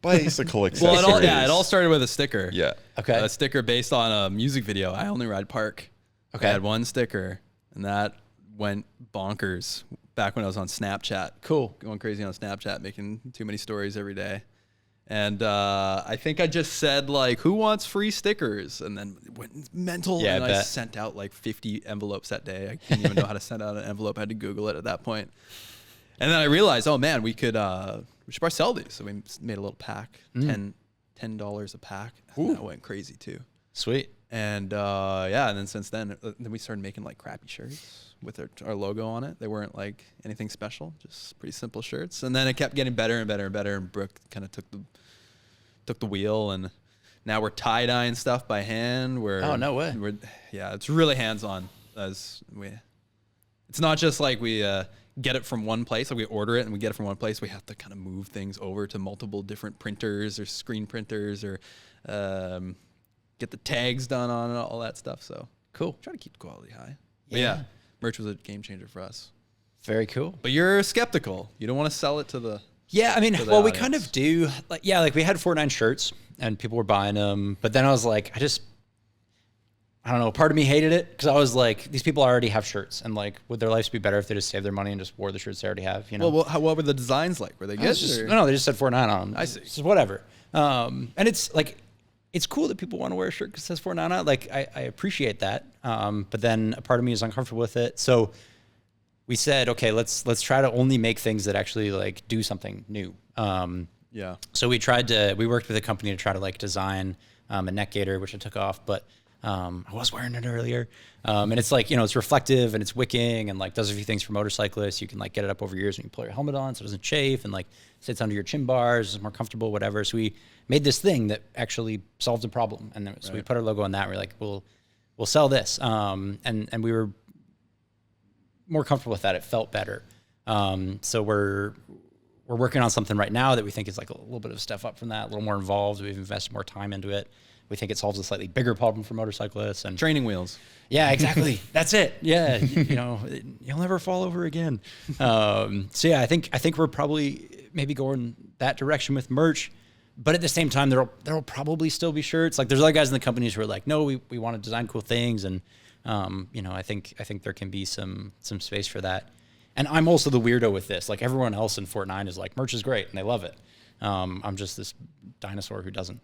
Bicycle accessories. Well, it all started with a sticker. Yeah. Okay. A sticker based on a music video. I Only Ride Park. Okay. I had one sticker, and that went bonkers back when I was on Snapchat. Cool. Going crazy on Snapchat, making too many stories every day. And I think I just said, like, who wants free stickers? And then it went mental. Yeah, and I I bet. sent out like 50 envelopes that day. I didn't even know how to send out an envelope. I had to Google it at that point. And then I realized, oh, man, we should probably sell these. So we made a little pack, $10 a pack. And that went crazy, too. Sweet. And, and then since then we started making, like, crappy shirts with our logo on it. They weren't, like, anything special, just pretty simple shirts. And then it kept getting better and better and better, and Brooke kind of took the wheel, and now we're tie-dyeing stuff by hand. Oh, no way. It's really hands-on. It's not just like we get it from one place, like we order it and we get it from one place. We have to kind of move things over to multiple different printers or screen printers or get the tags done on it, all that stuff. So cool. Try to keep the quality high. Yeah, merch was a game changer for us. Very cool. But you're skeptical. You don't want to sell it to the... Yeah, I mean, we kind of do. Like we had FortNine shirts and people were buying them, but then I was like, I don't know, part of me hated it because I was like, these people already have shirts, and like, would their lives be better if they just saved their money and just wore the shirts they already have, you know? Well, what were the designs like? Were they good? No, they just said Fortnite on them. I see. It's whatever. And it's like, it's cool that people want to wear a shirt because it says Fortnite on it. Like, I appreciate that. But then a part of me is uncomfortable with it. So we said, okay, let's try to only make things that actually like do something new. So we worked with a company to try to like design a neck gaiter, which I took off, but I was wearing it earlier. And it's like, you know, it's reflective and it's wicking and like does a few things for motorcyclists. You can like get it up over your ears when you pull your helmet on so it doesn't chafe, and like sits under your chin bars, is more comfortable, whatever. So we made this thing that actually solves a problem. And then, so we put our logo on that. We're like, we'll sell this. And we were more comfortable with that. It felt better. So we're working on something right now that we think is like a little bit of a step up from that, a little more involved. We've invested more time into it. We think it solves a slightly bigger problem for motorcyclists and training wheels. Yeah, exactly. That's it. Yeah, you know, you'll never fall over again. So yeah, I think we're probably maybe going that direction with merch, but at the same time, there'll probably still be shirts. Like there's other guys in the companies who are like, no, we want to design cool things, and you know, I think there can be some space for that. And I'm also the weirdo with this. Like everyone else in FortNine is like, merch is great and they love it. I'm just this dinosaur who doesn't.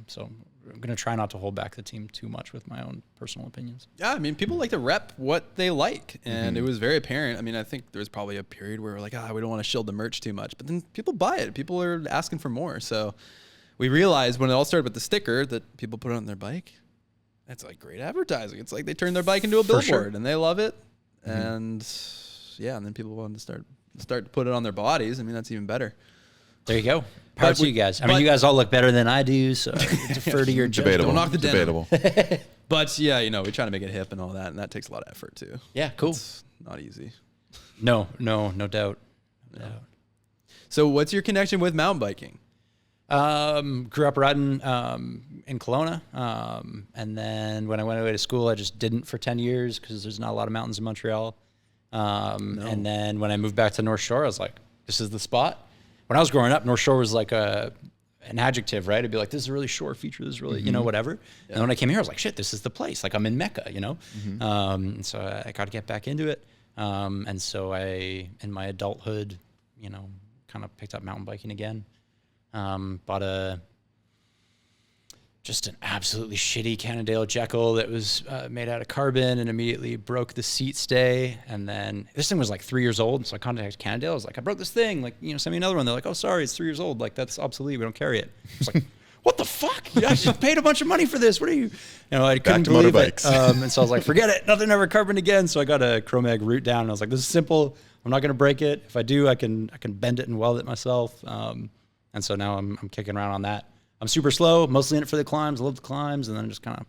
So I'm going to try not to hold back the team too much with my own personal opinions. Yeah, I mean, people like to rep what they like, and it was very apparent. I mean, I think there was probably a period where we're like, we don't want to shield the merch too much, but then people buy it. People are asking for more. So we realized when it all started with the sticker that people put it on their bike. That's like great advertising. It's like they turn their bike into a billboard, and they love it. And yeah, and then people wanted to start start to put it on their bodies, I mean, that's even better. There you go. Power to you guys. I mean, you guys all look better than I do, so defer to your judgment. Don't knock the Debatable. But yeah, we try to make it hip and all that, and that takes a lot of effort too. Yeah, cool. It's not easy. No doubt. So what's your connection with mountain biking? Grew up riding in Kelowna, and then when I went away to school, I just didn't for 10 years because there's not a lot of mountains in Montreal. And then when I moved back to North Shore, I was like, this is the spot. When I was growing up, North Shore was like an adjective, right? It'd be like, this is a really shore feature, this is really, whatever. Yeah. And when I came here, I was like, shit, this is the place. Like I'm in Mecca, And so I got to get back into it. And so I, in my adulthood, kind of picked up mountain biking again. Bought just an absolutely shitty Cannondale Jekyll that was made out of carbon and immediately broke the seat stay. And then this thing was like 3 years old. So I contacted Cannondale. I was like, I broke this thing. Like, send me another one. They're like, oh, sorry, it's 3 years old. Like, that's obsolete. We don't carry it. I was like, what the fuck? I just paid a bunch of money for this. What are you? I couldn't believe it. And so I was like, forget it. Nothing ever carbon again. So I got a Chromag root down. And I was like, this is simple. I'm not going to break it. If I do, I can bend it and weld it myself. And so now I'm kicking around on that. I'm super slow, mostly in it for the climbs. I love the climbs, and then just kind of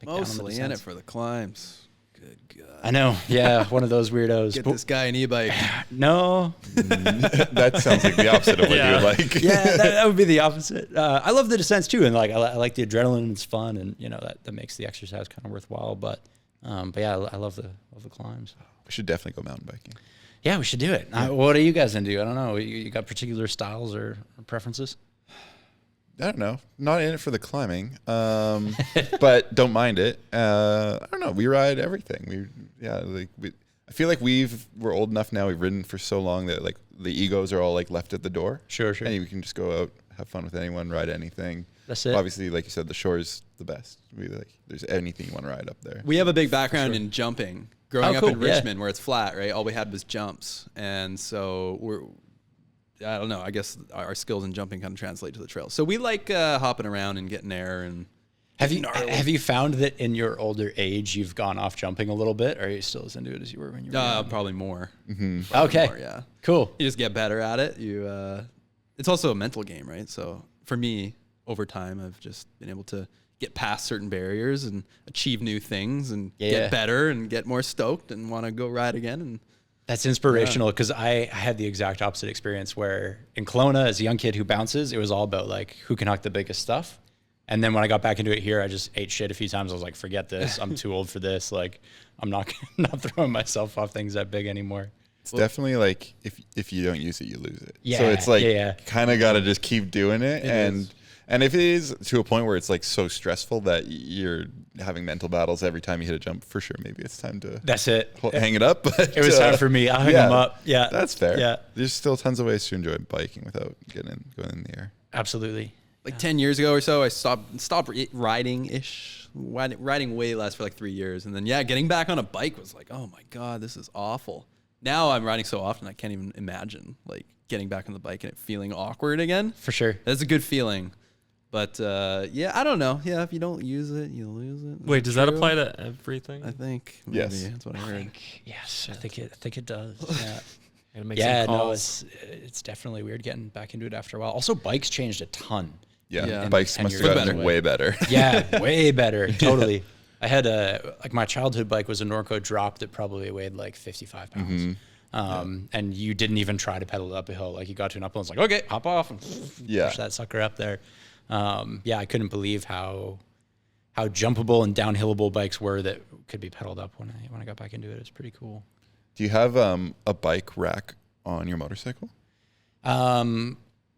mostly in it for the climbs. Good God. I know. Yeah, one of those weirdos. Get this guy an e-bike. No. That sounds like the opposite of what you would like. Yeah, that would be the opposite. I love the descents too, and like I like the adrenaline. It's fun, and that makes the exercise kind of worthwhile. But yeah, I love the climbs. We should definitely go mountain biking. Yeah, we should do it. What are you guys into? I don't know. You got particular styles or preferences? I don't know. Not in it for the climbing, but don't mind it. I don't know. We ride everything. I feel like we're old enough now. We've ridden for so long that like the egos are all like left at the door. Sure. And we can just go out, have fun with anyone, ride anything. That's it. Obviously, like you said, the shore's the best. There's anything you want to ride up there. We have a big background in jumping. Growing up cool. in Richmond, where it's flat, right? All we had was jumps, and so I don't know. I guess our skills in jumping kind of translate to the trails. So we like hopping around and getting air. And have you found that in your older age you've gone off jumping a little bit, or are you still as into it as you were when you were young? Probably more. Mm-hmm. Okay. More, yeah. Cool. You just get better at it. It's also a mental game, right? So for me, over time, I've just been able to get past certain barriers and achieve new things and get better and get more stoked and want to go ride again. And that's inspirational because I had the exact opposite experience where in Kelowna as a young kid who bounces, it was all about like who can huck the biggest stuff. And then when I got back into it here, I just ate shit a few times. I was like, forget this. I'm too old for this. Like I'm not throwing myself off things that big anymore. It's definitely like if you don't use it, you lose it. Yeah, so it's like kind of got to just keep doing it. And if it is to a point where it's like so stressful that you're having mental battles every time you hit a jump, for sure, maybe it's time to hang it up. But it was time for me. I hung them up. Yeah, that's fair. Yeah, there's still tons of ways to enjoy biking without going in the air. Absolutely. Like 10 years ago or so, I stopped riding way less for like 3 years, and then getting back on a bike was like, oh my God, this is awful. Now I'm riding so often I can't even imagine like getting back on the bike and it feeling awkward again. For sure, that's a good feeling. But I don't know. Yeah, if you don't use it, you lose it. Wait, does that apply to everything? I think. Maybe. Yes, that's what I heard. Yes, I think it does. Yeah. No, it's definitely weird getting back into it after a while. Also, bikes changed a ton. Yeah. Bikes must have gotten way better. Yeah, way better. Totally. I had my childhood bike was a Norco drop that probably weighed like 55 pounds. Mm-hmm. And you didn't even try to pedal it up a hill. Like you got to an uphill, it's like, okay, hop off and push that sucker up there. I couldn't believe how jumpable and downhillable bikes were that could be pedaled up when I got back into it. It's pretty cool. Do you have a bike rack on your motorcycle?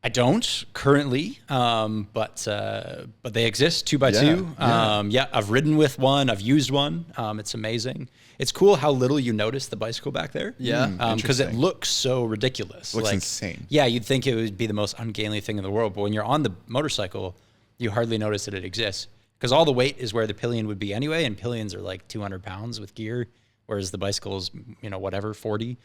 I don't currently, but they exist 2x2. I've ridden with one. I've used one. It's amazing. It's cool how little you notice the bicycle back there. Yeah. Because it looks so ridiculous. Looks insane. Yeah, you'd think it would be the most ungainly thing in the world, but when you're on the motorcycle, you hardly notice that it exists. Because all the weight is where the pillion would be anyway, and pillions are like 200 pounds with gear, whereas the bicycle is, 40.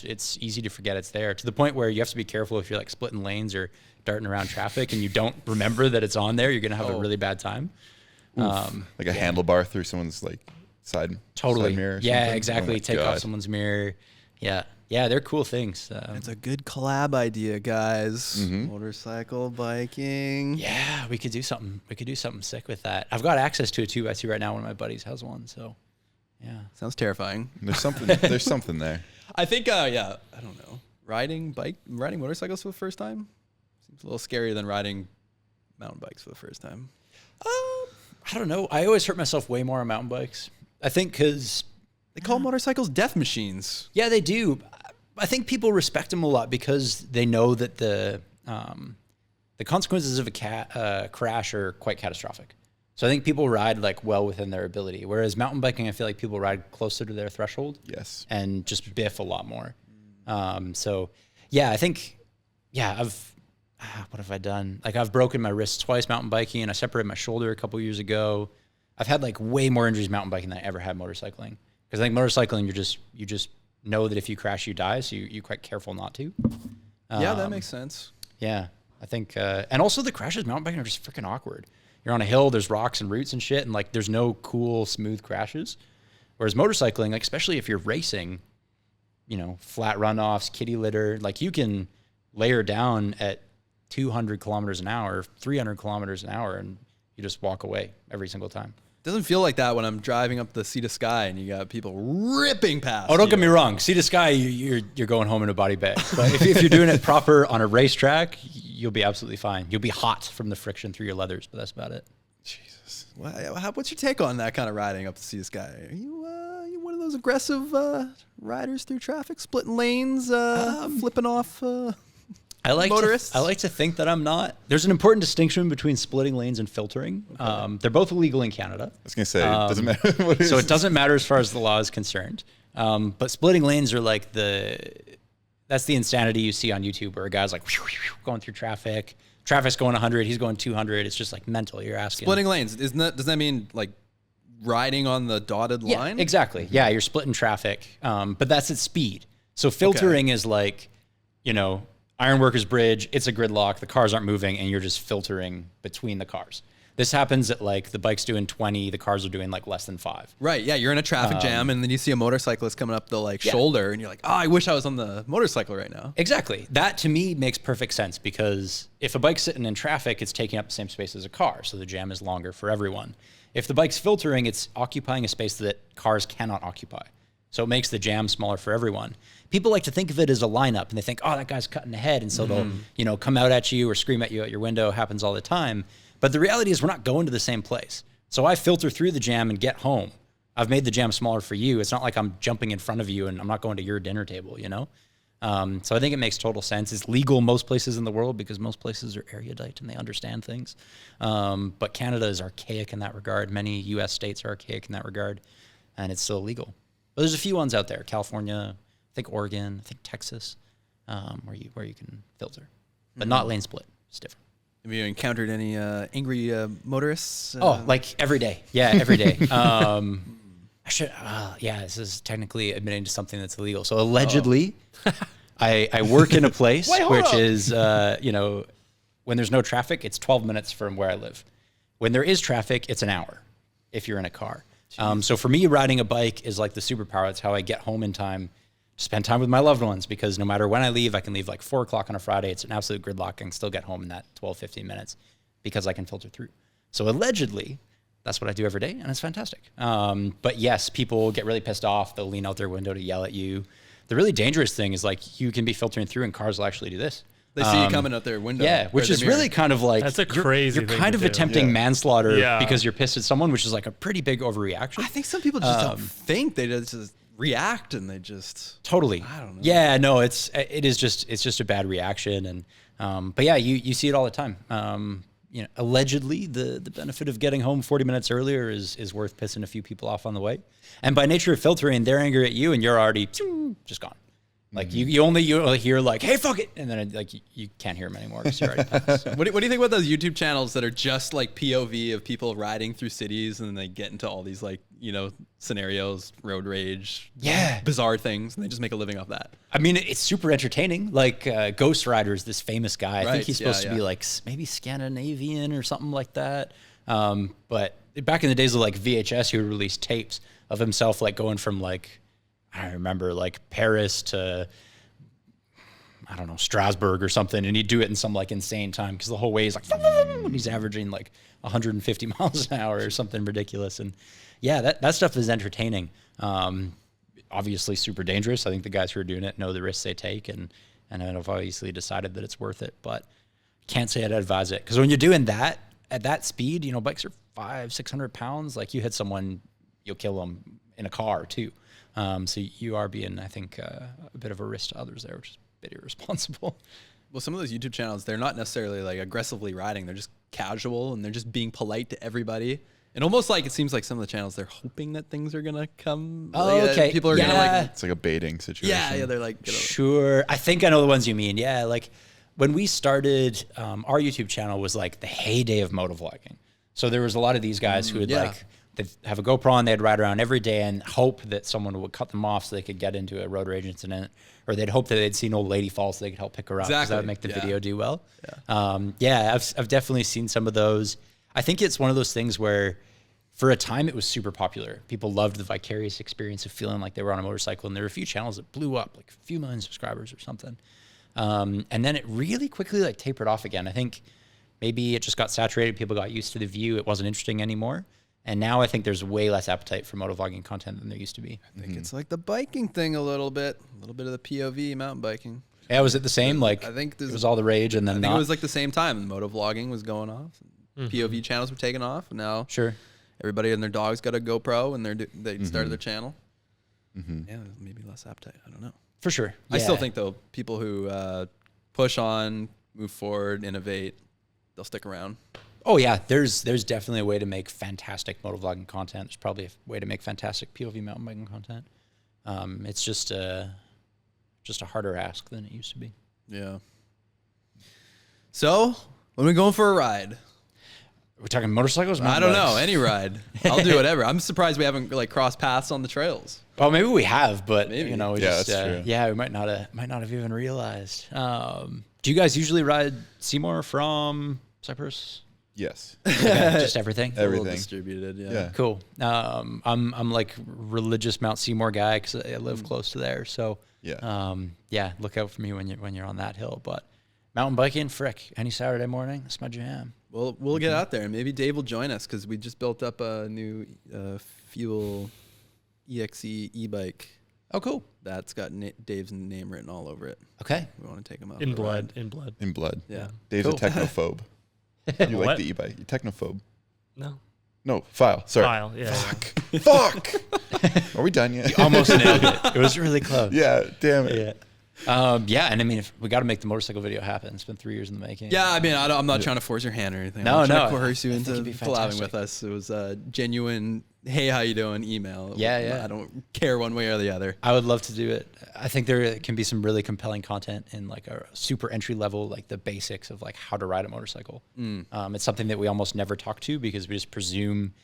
It's easy to forget it's there to the point where you have to be careful if you're like splitting lanes or darting around traffic and you don't remember that it's on there, you're going to have a really bad time. Like a handlebar through someone's like side Totally. mirror. Or Yeah, something? exactly. Oh my Take God. off someone's mirror. Yeah. Yeah, they're cool things. It's a good collab idea, guys. Motorcycle, biking. Yeah, we could do something. We could do something sick with that. I've got access to a 2x2 right now. One of my buddies has one. So, yeah. Sounds terrifying. There's something. There's something there. I think, yeah, I don't know. Riding motorcycles for the first time seems a little scarier than riding mountain bikes for the first time. I don't know. I always hurt myself way more on mountain bikes. I think because They call motorcycles death machines. yeah, they do. I think people respect them a lot because they know that the consequences of a crash are quite catastrophic. So I think people ride like well within their ability. Whereas mountain biking, I feel like people ride closer to their threshold. Yes. And just biff a lot more. So yeah, I think, yeah, what have I done? Like I've broken my wrist twice mountain biking, and I separated my shoulder a couple years ago. I've had like way more injuries mountain biking than I ever had motorcycling. Because I think motorcycling, you just know that if you crash, you die. So you're quite careful not to. Yeah, that makes sense. Yeah, I think, and also the crashes mountain biking are just freaking awkward. You're on a hill, there's rocks and roots and shit, and like there's no cool, smooth crashes. Whereas motorcycling, like especially if you're racing, you know, flat runoffs, kitty litter, like you can layer down at 200 kilometers an hour, 300 kilometers an hour, and you just walk away every single time. Doesn't feel like that when I'm driving up the Sea to Sky and you got people ripping past. Oh, don't get me wrong. Sea to Sky, you're going home in a body bag. But if you're doing it proper on a racetrack, you'll be absolutely fine. You'll be hot from the friction through your leathers, but that's about it. Jesus. What's your take on that kind of riding up the Sea to Sky? Are you one of those aggressive riders through traffic, splitting lanes, flipping off? I like motorists? I like to think that I'm not. There's an important distinction between splitting lanes and filtering. Okay. They're both illegal in Canada. I was gonna say, it doesn't matter what it is. So it doesn't matter as far as the law is concerned. But splitting lanes are like that's the insanity you see on YouTube where a guy's like going through traffic. Traffic's going 100, he's going 200. It's just like mental. You're asking. Splitting lanes, does that mean like riding on the dotted line? Exactly. Yeah, you're splitting traffic. But that's at speed. So filtering is like, you know, Ironworkers Bridge, it's a gridlock, the cars aren't moving, and you're just filtering between the cars. This happens at like the bike's doing 20, the cars are doing like less than 5. Right, yeah, you're in a traffic jam, and then you see a motorcyclist coming up the shoulder, and you're like, oh, I wish I was on the motorcycle right now. Exactly. That to me makes perfect sense because if a bike's sitting in traffic, it's taking up the same space as a car, so the jam is longer for everyone. If the bike's filtering, it's occupying a space that cars cannot occupy. So it makes the jam smaller for everyone. People like to think of it as a lineup, and they think, oh, that guy's cutting ahead, and so they'll, you know, come out at you or scream at you out your window. It happens all the time. But the reality is we're not going to the same place. So I filter through the jam and get home. I've made the jam smaller for you. It's not like I'm jumping in front of you and I'm not going to your dinner table, you know? So I think it makes total sense. It's legal most places in the world because most places are erudite and they understand things. But Canada is archaic in that regard. Many U.S. states are archaic in that regard, and it's still illegal. But there's a few ones out there. California, I think Oregon, I think Texas, where you can filter, but not lane split. It's different. Have you encountered any angry motorists? Like every day. Yeah, every day. I should. Yeah, this is technically admitting to something that's illegal. So allegedly, I work in a place which is, you know, when there's no traffic, it's 12 minutes from where I live. When there is traffic, it's an hour if you're in a car. So for me, riding a bike is like the superpower. It's how I get home in time, spend time with my loved ones, because no matter when I leave, I can leave like 4 o'clock on a Friday. It's an absolute gridlock. I can still get home in that 12, 15 minutes because I can filter through. So allegedly, that's what I do every day, and it's fantastic. But yes, people get really pissed off. They'll lean out their window to yell at you. The really dangerous thing is like you can be filtering through and cars will actually do this. They see you coming out their window. Yeah, which is really kind of like... That's a crazy You're thing kind to of do. attempting manslaughter Yeah. because you're pissed at someone, which is like a pretty big overreaction. I think some people just don't think. They just react and they just... Totally. I don't know. Yeah, no, it's just a bad reaction. And but yeah, you see it all the time. You know, allegedly the benefit of getting home 40 minutes earlier is worth pissing a few people off on the way. And by nature of filtering, they're angry at you and you're already just gone. Like you only hear like, hey, fuck it. And then like you can't hear them anymore because you're already passed. So. What do you think about those YouTube channels that are just like POV of people riding through cities and then they get into all these like, you know, scenarios, road rage, bizarre things, and they just make a living off that? I mean, it's super entertaining. Like Ghost Rider's this famous guy. I think Right, he's supposed to be like maybe Scandinavian or something like that. But back in the days of like VHS, he would release tapes of himself like going from like, I don't remember, like Paris to, I don't know, Strasbourg or something, and he'd do it in some like insane time because the whole way is like, and he's averaging like 150 miles an hour or something ridiculous. And yeah, that stuff is entertaining. Obviously super dangerous. I think the guys who are doing it know the risks they take, and have obviously decided that it's worth it, but can't say I'd advise it. Because when you're doing that at that speed, you know, bikes are 500-600 pounds. Like you hit someone, you'll kill them in a car too. So you are being, I think, a bit of a risk to others there, which is a bit irresponsible. Well, some of those YouTube channels, they're not necessarily like aggressively riding. They're just casual and they're just being polite to everybody. And almost like it seems like some of the channels, they're hoping that things are going to come. Oh, like, okay. People are going to like. It's like a baiting situation. Yeah, they're like. Sure. I think I know the ones you mean. Yeah, like when we started, our YouTube channel was like the heyday of motovlogging. So there was a lot of these guys who would like, they'd have a GoPro and they'd ride around every day and hope that someone would cut them off so they could get into a road rage incident, or they'd hope that they'd see an old lady fall so they could help pick her up because that would make the video do well. I've definitely seen some of those. I think it's one of those things where for a time it was super popular. People loved the vicarious experience of feeling like they were on a motorcycle, and there were a few channels that blew up, like a few million subscribers or something. And then it really quickly like tapered off again. I think maybe it just got saturated. People got used to the view. It wasn't interesting anymore. And now I think there's way less appetite for motovlogging content than there used to be. I think it's like the biking thing a little bit of the POV mountain biking. Yeah, was it the same? Like, I think it was all the rage, and then I think it was like the same time. Motovlogging was going off. POV channels were taking off. And now everybody and their dog's got a GoPro, and they started their channel. Yeah, maybe less appetite. I don't know. For sure. I still think though, people who push on, move forward, innovate, they'll stick around. Oh yeah, there's definitely a way to make fantastic motovlogging content. There's probably a way to make fantastic POV mountain biking content. It's just a harder ask than it used to be. Yeah. So when we going for a ride? We're talking motorcycles? I don't know, any ride. I'll do whatever. I'm surprised we haven't like crossed paths on the trails. Well, maybe we have, but Maybe. you know, we Yeah, just that's true. we might not have even realized. Do you guys usually ride Seymour from Cyprus? Yes. Okay, just everything. A little Everything. distributed, Yeah. Cool. I'm like religious Mount Seymour guy because I live close to there. So look out for me when you're on that hill. But mountain biking, frick, any Saturday morning, that's my jam. Well, we'll get out there, and maybe Dave will join us because we just built up a new fuel EXE e-bike. Oh, cool. That's got Dave's name written all over it. Okay. We want to take him out In for a ride. blood. In blood. In blood. Yeah. Dave's Cool. a technophobe. You like What? the e-bike. You're technophobe. No. No, file. Sorry. File. Yeah. Fuck. Are we done yet? Almost nailed it. It was really close. Yeah, damn it. Yeah. And I mean, if we got to make the motorcycle video happen. It's been 3 years in the making. Yeah, I mean, I'm not trying to force your hand or anything. No, I'm not trying no, to coerce you I into think it'd be collabing fantastic. with us. It was a genuine, hey, how you doing, email. Yeah. I don't care one way or the other. I would love to do it. I think there can be some really compelling content in like a super entry level, like the basics of like how to ride a motorcycle. It's something that we almost never talk to because we just presume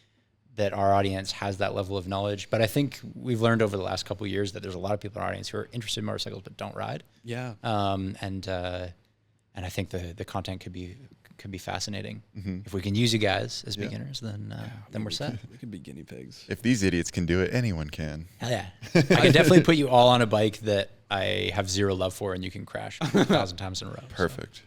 that our audience has that level of knowledge. But I think we've learned over the last couple of years that there's a lot of people in our audience who are interested in motorcycles but don't ride. Yeah. And I think the content could be fascinating. If we can use you guys as beginners, then we're set. We could be guinea pigs. If these idiots can do it, anyone can. Hell yeah. I can definitely put you all on a bike that I have zero love for and you can crash 1,000 times in a row. Perfect.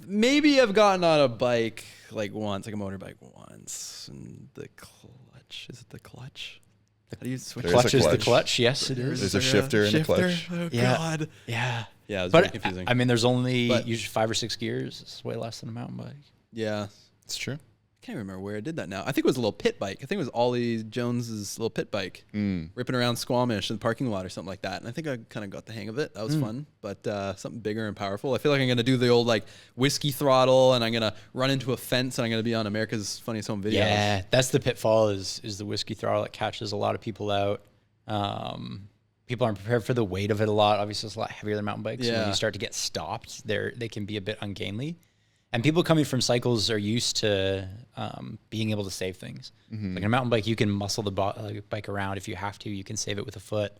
Maybe I've gotten on a bike like once, like a motorbike once, and the clutch. Is it the clutch? How do you switch? There's a Clutch is the clutch. clutch. Yes, it is. There's a shifter and a clutch. Oh, Yeah. God. Yeah. Yeah, it was But very confusing. I mean, there's only But- usually 5 or 6 gears. It's way less than a mountain bike. Yeah. It's true. I can't remember where I did that now. I think it was a little pit bike. I think it was Ollie Jones's little pit bike, ripping around Squamish in the parking lot or something like that. And I think I kind of got the hang of it. That was fun, but something bigger and powerful. I feel like I'm gonna do the old like whiskey throttle, and I'm gonna run into a fence, and I'm gonna be on America's Funniest Home Videos. Yeah, that's the pitfall is the whiskey throttle. It catches a lot of people out. People aren't prepared for the weight of it a lot. Obviously, it's a lot heavier than mountain bikes. So when Yeah. you start to get stopped, they can be a bit ungainly. And people coming from cycles are used to being able to save things. Like in a mountain bike, you can muscle the bike around if you have to. You can save it with a foot.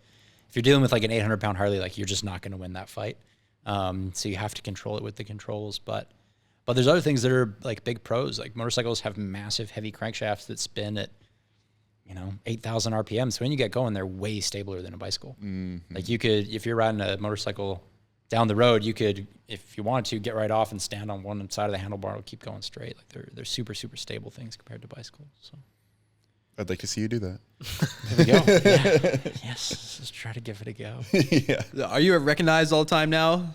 If you're dealing with like an 800-pound Harley, like you're just not going to win that fight. So you have to control it with the controls. But there's other things that are like big pros. Like motorcycles have massive, heavy crankshafts that spin at 8,000 RPM. So when you get going, they're way stabler than a bicycle. Like you could, if you're riding a motorcycle down the road, you could, if you wanted to, get right off and stand on one side of the handlebar and keep going straight. Like they're super, super stable things compared to bicycles. So I'd like to see you do that. there we go. Yeah. Yes, let's try to give it a go. Yeah. Are you recognized all the time now?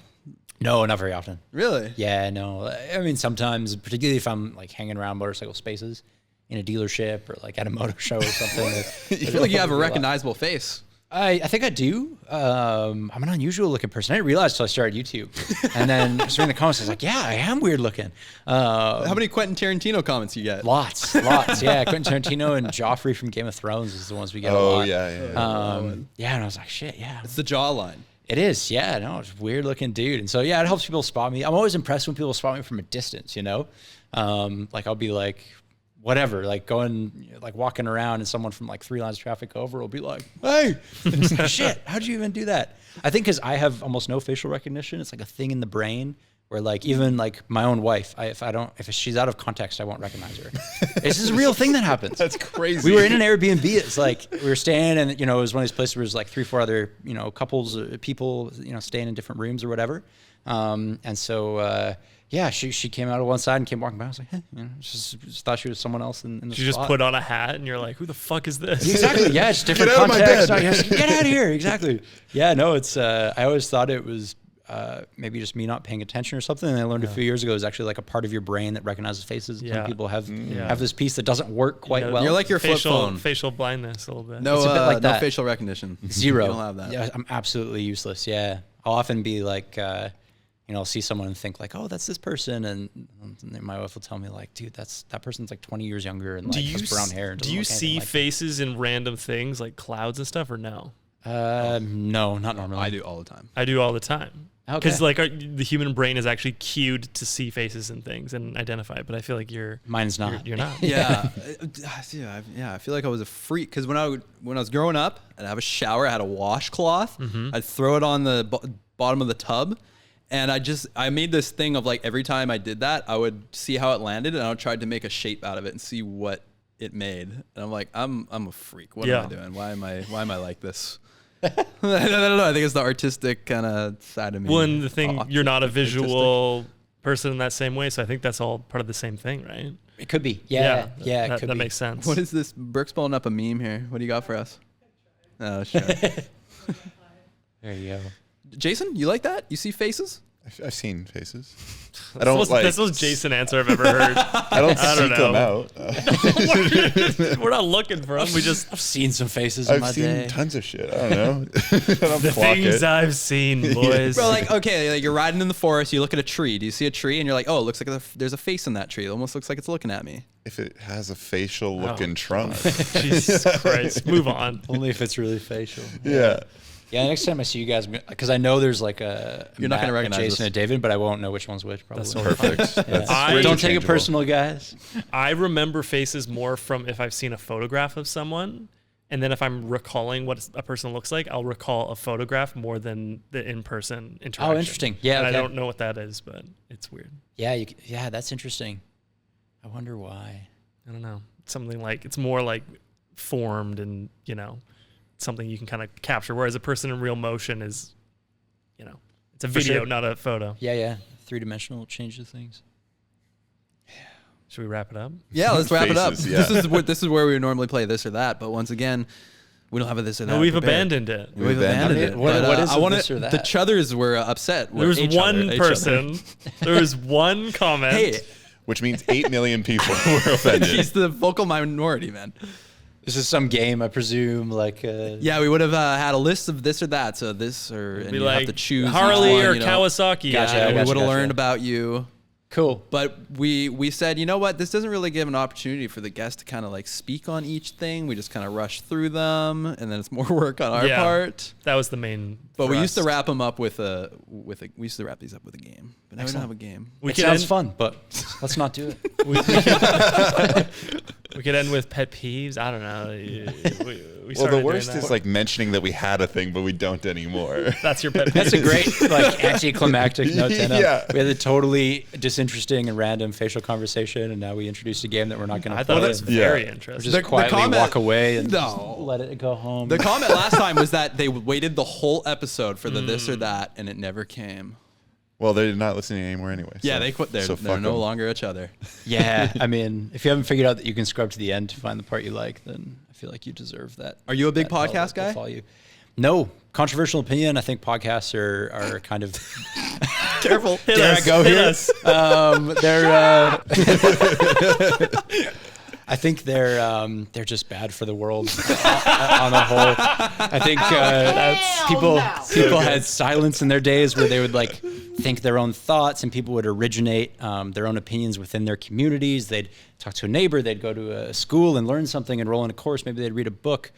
No, not very often. Really? Yeah, no. I mean, sometimes, particularly if I'm like hanging around motorcycle spaces in a dealership or like at a motor show or something. I feel like you have a recognizable face. I think I do. I'm an unusual looking person. I didn't realize until I started YouTube. And then just reading the comments, I was like, yeah, I am weird looking. How many Quentin Tarantino comments you get? Lots. Yeah, Quentin Tarantino and Joffrey from Game of Thrones is the ones we get a lot. Yeah. Yeah, and I was like, shit, yeah. It's the jawline. It is, yeah. No, it's a weird looking dude. And so, yeah, it helps people spot me. I'm always impressed when people spot me from a distance, Like I'll be like, whatever, like going, like walking around and someone from like 3 lines of traffic over will be like, hey, shit, how'd you even do that? I think because I have almost no facial recognition. It's like a thing in the brain where like even like my own wife, if she's out of context, I won't recognize her. It's just a real thing that happens. That's crazy. We were in an Airbnb. It's like we were staying and, it was one of these places where there's like 3-4 other, couples, people, staying in different rooms or whatever. And so, yeah, she came out of one side and came walking by. I was like, hey, just thought she was someone else in the She spot. just put on a hat and you're like, who the fuck is this? Exactly. Yeah, it's different Get out of my context. bed. Get out of here. Exactly. Yeah, no, it's, I always thought it was maybe just me not paying attention or something. And I learned a few years ago it's actually like a part of your brain that recognizes faces. Yeah. Some people have this piece that doesn't work quite well. You're like your flip phone. Facial blindness a little bit. No, It's a bit like no that. facial recognition. Zero. You don't have that. Yeah, I'm absolutely useless. Yeah. I'll often be like, I'll see someone and think like, oh, that's this person. And my wife will tell me like, dude, that person's like 20 years younger and like has brown hair. And do you doesn't look anything see like faces in random things like clouds and stuff or no? No, not normally. I do all the time. I do all the time. Okay. Because like the human brain is actually cued to see faces and things and identify it, but I feel like Mine's not. you're not. Yeah. Yeah. I feel like I was a freak because when I was growing up, I'd have a shower, I had a washcloth, I'd throw it on the bottom of the tub. And I made this thing of like every time I did that, I would see how it landed and I would try to make a shape out of it and see what it made. And I'm like, I'm a freak. What am I doing? Why am I like this? I don't know. I think it's the artistic kind of side of me. Well, and the thing, you're not a visual person in that same way, so I think that's all part of the same thing, right? It could be. Yeah. It could that be. makes sense. What is this? Burke's pulling up a meme here. What do you got for us? Oh, sure. There you go. Jason, you like that? You see faces? I've seen faces. That's the most Jason answer I've ever heard. I don't seek them out. We're not looking for them. I've seen some faces in my I've seen day. tons of shit. I don't know. The things I've seen, boys. Bro, like, okay, like you're riding in the forest, you look at a tree. Do you see a tree? And you're like, oh, it looks like there's a face in that tree. It almost looks like it's looking at me. If it has a facial looking trunk. Jesus Christ. Move on. Only if it's really facial. Yeah. Yeah, next time I see you guys, because I know there's like a You're not gonna Matt, a recognize Jason this. and David, but I won't know which one's which. Probably. That's Perfect. That's I- Don't take it interchangeable. personal, guys. I remember faces more from if I've seen a photograph of someone. And then if I'm recalling what a person looks like, I'll recall a photograph more than the in-person interaction. Oh, interesting. Yeah, And okay. I don't know what that is, but it's weird. Yeah, yeah, that's interesting. I wonder why. I don't know. Something like, it's more like formed and, something you can kind of capture. Whereas a person in real motion is, it's a video, sure. not a photo. Yeah. 3-dimensional changes things. Should we wrap it up? Yeah, let's wrap it up. Faces, yeah. This is where we would normally play this or that, but once again, we don't have a this or that. No, we've prepared. abandoned it. We've abandoned it. What- But, what is I a wanna- this or that? The Chuthers were upset. There was Each one other. person. There was one comment. Hey, Which means 8 million people were offended. he's the vocal minority, man. This is some game, I presume. Like, Yeah, we would have had a list of this or that. So this or and Be you like have to choose Harley each one, or you know. Kawasaki. Gotcha, And I we would have gotcha. learned about you. cool. But we said, you know what? This doesn't really give an opportunity for the guest to kind of like speak on each thing. We just kind of rush through them, and then it's more work on our Yeah. part. That was the main. But we used to thrust. wrap them up with a. We used to wrap these up with a game. But now we don't have a game. We It could sounds end- fun, but let's not do it. We could, We could end with pet peeves. I don't know. We Well, started the worst doing that. is like mentioning that we had a thing, but we don't anymore. That's your pet peeve. That's a great like anticlimactic note to end on. Yeah. We had a totally disinteresting and random facial conversation, and now we introduced a game that we're not going to I play. thought it was and very Yeah. interesting. just quietly comment- walk away and No. just let it go home. The comment last time was that they waited the whole episode for the this or that, and it never came. Well, they're not listening anymore anyway. Yeah, so- they quit. They're fuck no 'em. longer each other. Yeah, I mean, if you haven't figured out that you can scrub to the end to find the part you like, then I feel like you deserve that. Are you a big that hell podcast that will guy? follow you. No, controversial opinion. I think podcasts are kind of. Careful. Dare I go here? They're. I think they're just bad for the world on a whole. I think people had silence in their days where they would like think their own thoughts, and people would originate their own opinions within their communities. They'd talk to a neighbor, they'd go to a school and learn something, enroll in a course. Maybe they'd read a book,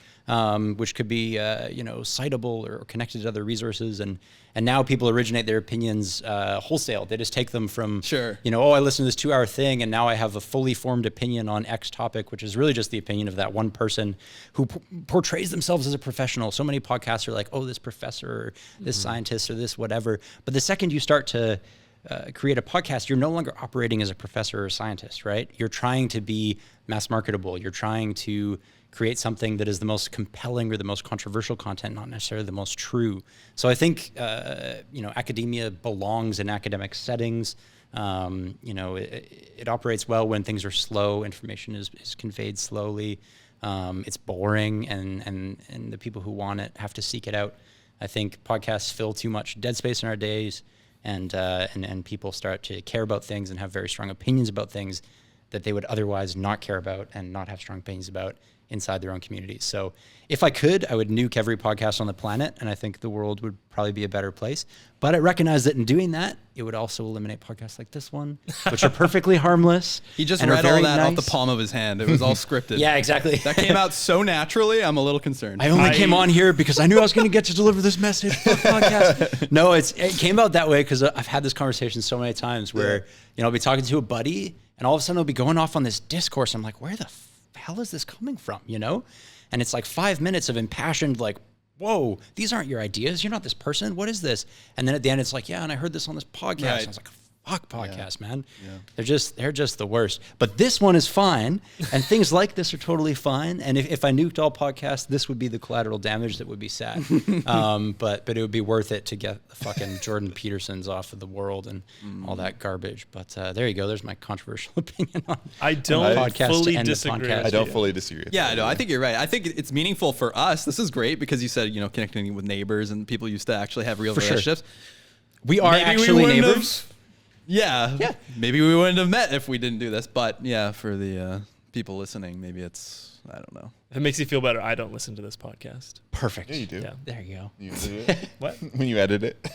which could be citable or connected to other resources. And now people originate their opinions wholesale. They just take them from, Sure. I listened to this 2-hour thing, and now I have a fully formed opinion on X topic, which is really just the opinion of that one person who portrays themselves as a professional. So many podcasts are like, oh, this professor, or this scientist, or this whatever. But the second you start to create a podcast, you're no longer operating as a professor or a scientist, right? You're trying to be mass marketable. You're trying to create something that is the most compelling or the most controversial content, not necessarily the most true. So I think, academia belongs in academic settings. It operates well when things are slow, information is conveyed slowly. It's boring, and the people who want it have to seek it out. I think podcasts fill too much dead space in our days, and people start to care about things and have very strong opinions about things that they would otherwise not care about and not have strong opinions about inside their own communities. So if I could, I would nuke every podcast on the planet, and I think the world would probably be a better place. But I recognize that in doing that, it would also eliminate podcasts like this one, which are perfectly harmless. He just and are read all very that off nice. the palm of his hand. It was all scripted. Yeah, exactly. That came out so naturally. I'm a little concerned. I only came on here because I knew I was going to get to deliver this message for the podcast. No, it came out that way because I've had this conversation so many times where, I'll be talking to a buddy, and all of a sudden I'll be going off on this discourse. I'm like, where the hell is this coming from, And it's like 5 minutes of impassioned, like, whoa, these aren't your ideas. You're not this person. What is this? And then at the end, it's like, yeah, and I heard this on this podcast. Right. And I was like, fuck podcasts, man. Yeah. They're just the worst. But this one is fine, and things like this are totally fine. And if I nuked all podcasts, this would be the collateral damage that would be sad. But it would be worth it to get the fucking Jordan Petersons off of the world and all that garbage. But there you go. There's my controversial opinion on I don't podcast fully and the disagree. podcast. with I don't you. fully disagree with Yeah, that. no, I think you're right. I think it's meaningful for us. This is great because you said, connecting with neighbors and people used to actually have real For sure. relationships. We are Maybe we actually wouldn't neighbors. Yeah. Maybe we wouldn't have met if we didn't do this. But yeah, for the people listening, maybe it's, I don't know. If it makes you feel better, I don't listen to this podcast. Perfect. Yeah, you do. Yeah. There you go. You edit it? What? When you edit it.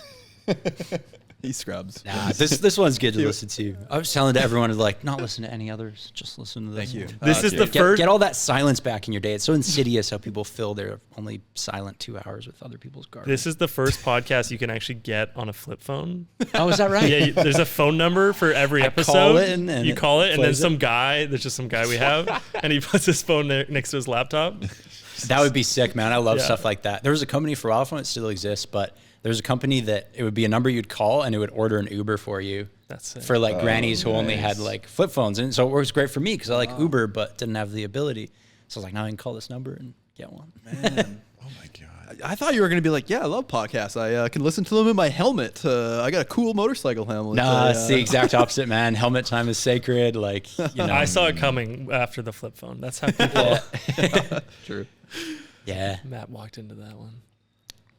He scrubs. Nah, this one's good to listen to. I was telling to everyone to not listen to any others. Just listen to this. Thank you. one. This is the Get, first. get all that silence back in your day. It's so insidious how people fill their only silent 2 hours with other people's garbage. This is the first podcast you can actually get on a flip phone. Oh, is that right? Yeah, there's a phone number for every I episode. call it and you it call it, and then plays it. some guy. There's just some guy we have, and he puts his phone next to his laptop. That would be sick, man. I love Yeah. stuff like that. There was a company for a while, it still exists, but there's a company that it would be a number you'd call and it would order an Uber for you. That's it. For grannies who only had nice. flip phones. And so it works great for me because I like Uber but didn't have the ability. So I was like, now I can call this number and get one. Man. Oh my God. I thought you were going to be like, yeah, I love podcasts. I can listen to them in my helmet. I got a cool motorcycle helmet. Nah, it's the exact opposite, man. Helmet time is sacred. I saw it coming after the flip phone. That's how people. True. Yeah. Matt walked into that one.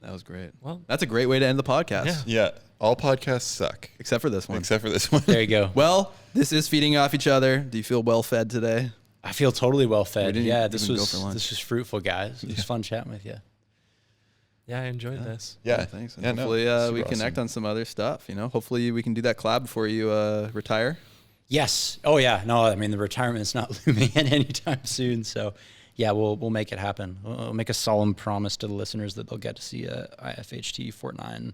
That was great. Well, That's a great way to end the podcast. Yeah. Yeah. All podcasts suck. Except for this one. Except for this one. There you go. Well, this is feeding off each other. Do you feel well fed today? I feel totally well fed. didn't Yeah, this even go was for lunch. this was fruitful, guys. It was fun chatting with you. yeah, I enjoyed this. Yeah. Thanks. And Yeah, no, hopefully super we connect awesome. on some other stuff. Hopefully we can do that collab before you retire. Yes. Oh yeah. No, I mean the retirement is not looming in anytime soon. So yeah, we'll make it happen. We'll make a solemn promise to the listeners that they'll get to see a IFHT FortNine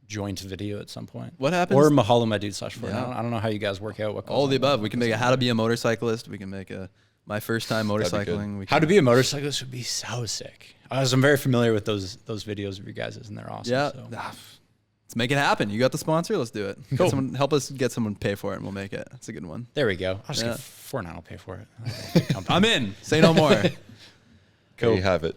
joint video at some point. What happens? Or Mahala Dude /FortNine. Yeah. I don't know how you guys work out what goes All the on. above. We can make a how to be a motorcyclist. We can make a My first time That'd be good. motorcycling. How to be a motorcyclist would be so sick. I'm very familiar with those videos of you guys, and they're awesome. Yeah. So. Let's make it happen. You got the sponsor. Let's do it. Cool. Help us get someone to pay for it, and we'll make it. That's a good one. There we go. I'll just Yeah. get FortNine will pay for it. I'm in. Say no more. There you have it.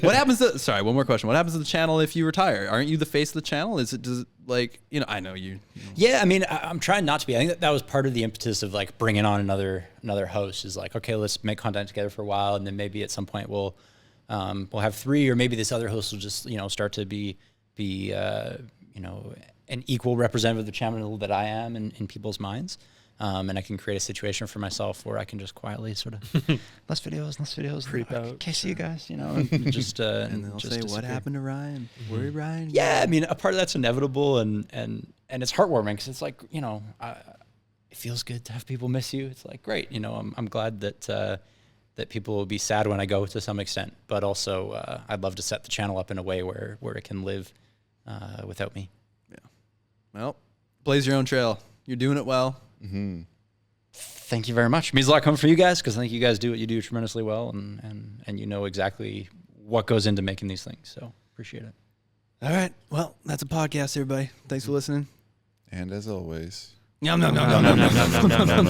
What happens to? Sorry, one more question. What happens to the channel if you retire? Aren't you the face of the channel? Does it like I know you. Yeah, I mean, I'm trying not to be. I think that was part of the impetus of like bringing on another host. Is like, okay, let's make content together for a while, and then maybe at some point we'll have 3, or maybe this other host will just start to be an equal representative of the channel that I am in people's minds. And I can create a situation for myself where I can just quietly sort of less videos, Creep out. Okay, see you guys, and just And they'll just say, "What disappear. happened to Ryan? Where Ryan?" Yeah, I mean, a part of that's inevitable, and it's heartwarming because it's like it feels good to have people miss you. It's like great, I'm glad that people will be sad when I go to some extent, but also I'd love to set the channel up in a way where it can live without me. Yeah. Well, blaze your own trail. You're doing it well. Mm-hmm. Thank you very much. It means a lot coming from you guys because I think you guys do what you do tremendously well, and you know exactly what goes into making these things. So appreciate it. All right. Well, that's a podcast, everybody. Thanks for listening. And as always, Yum, yum, yum, yum, yum, yum, yum,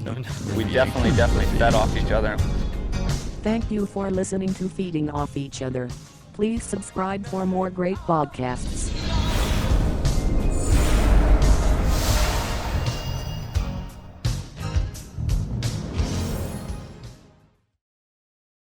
yum. We definitely fed off each other. Thank you for listening to Feeding Off Each Other. Please subscribe for more great podcasts.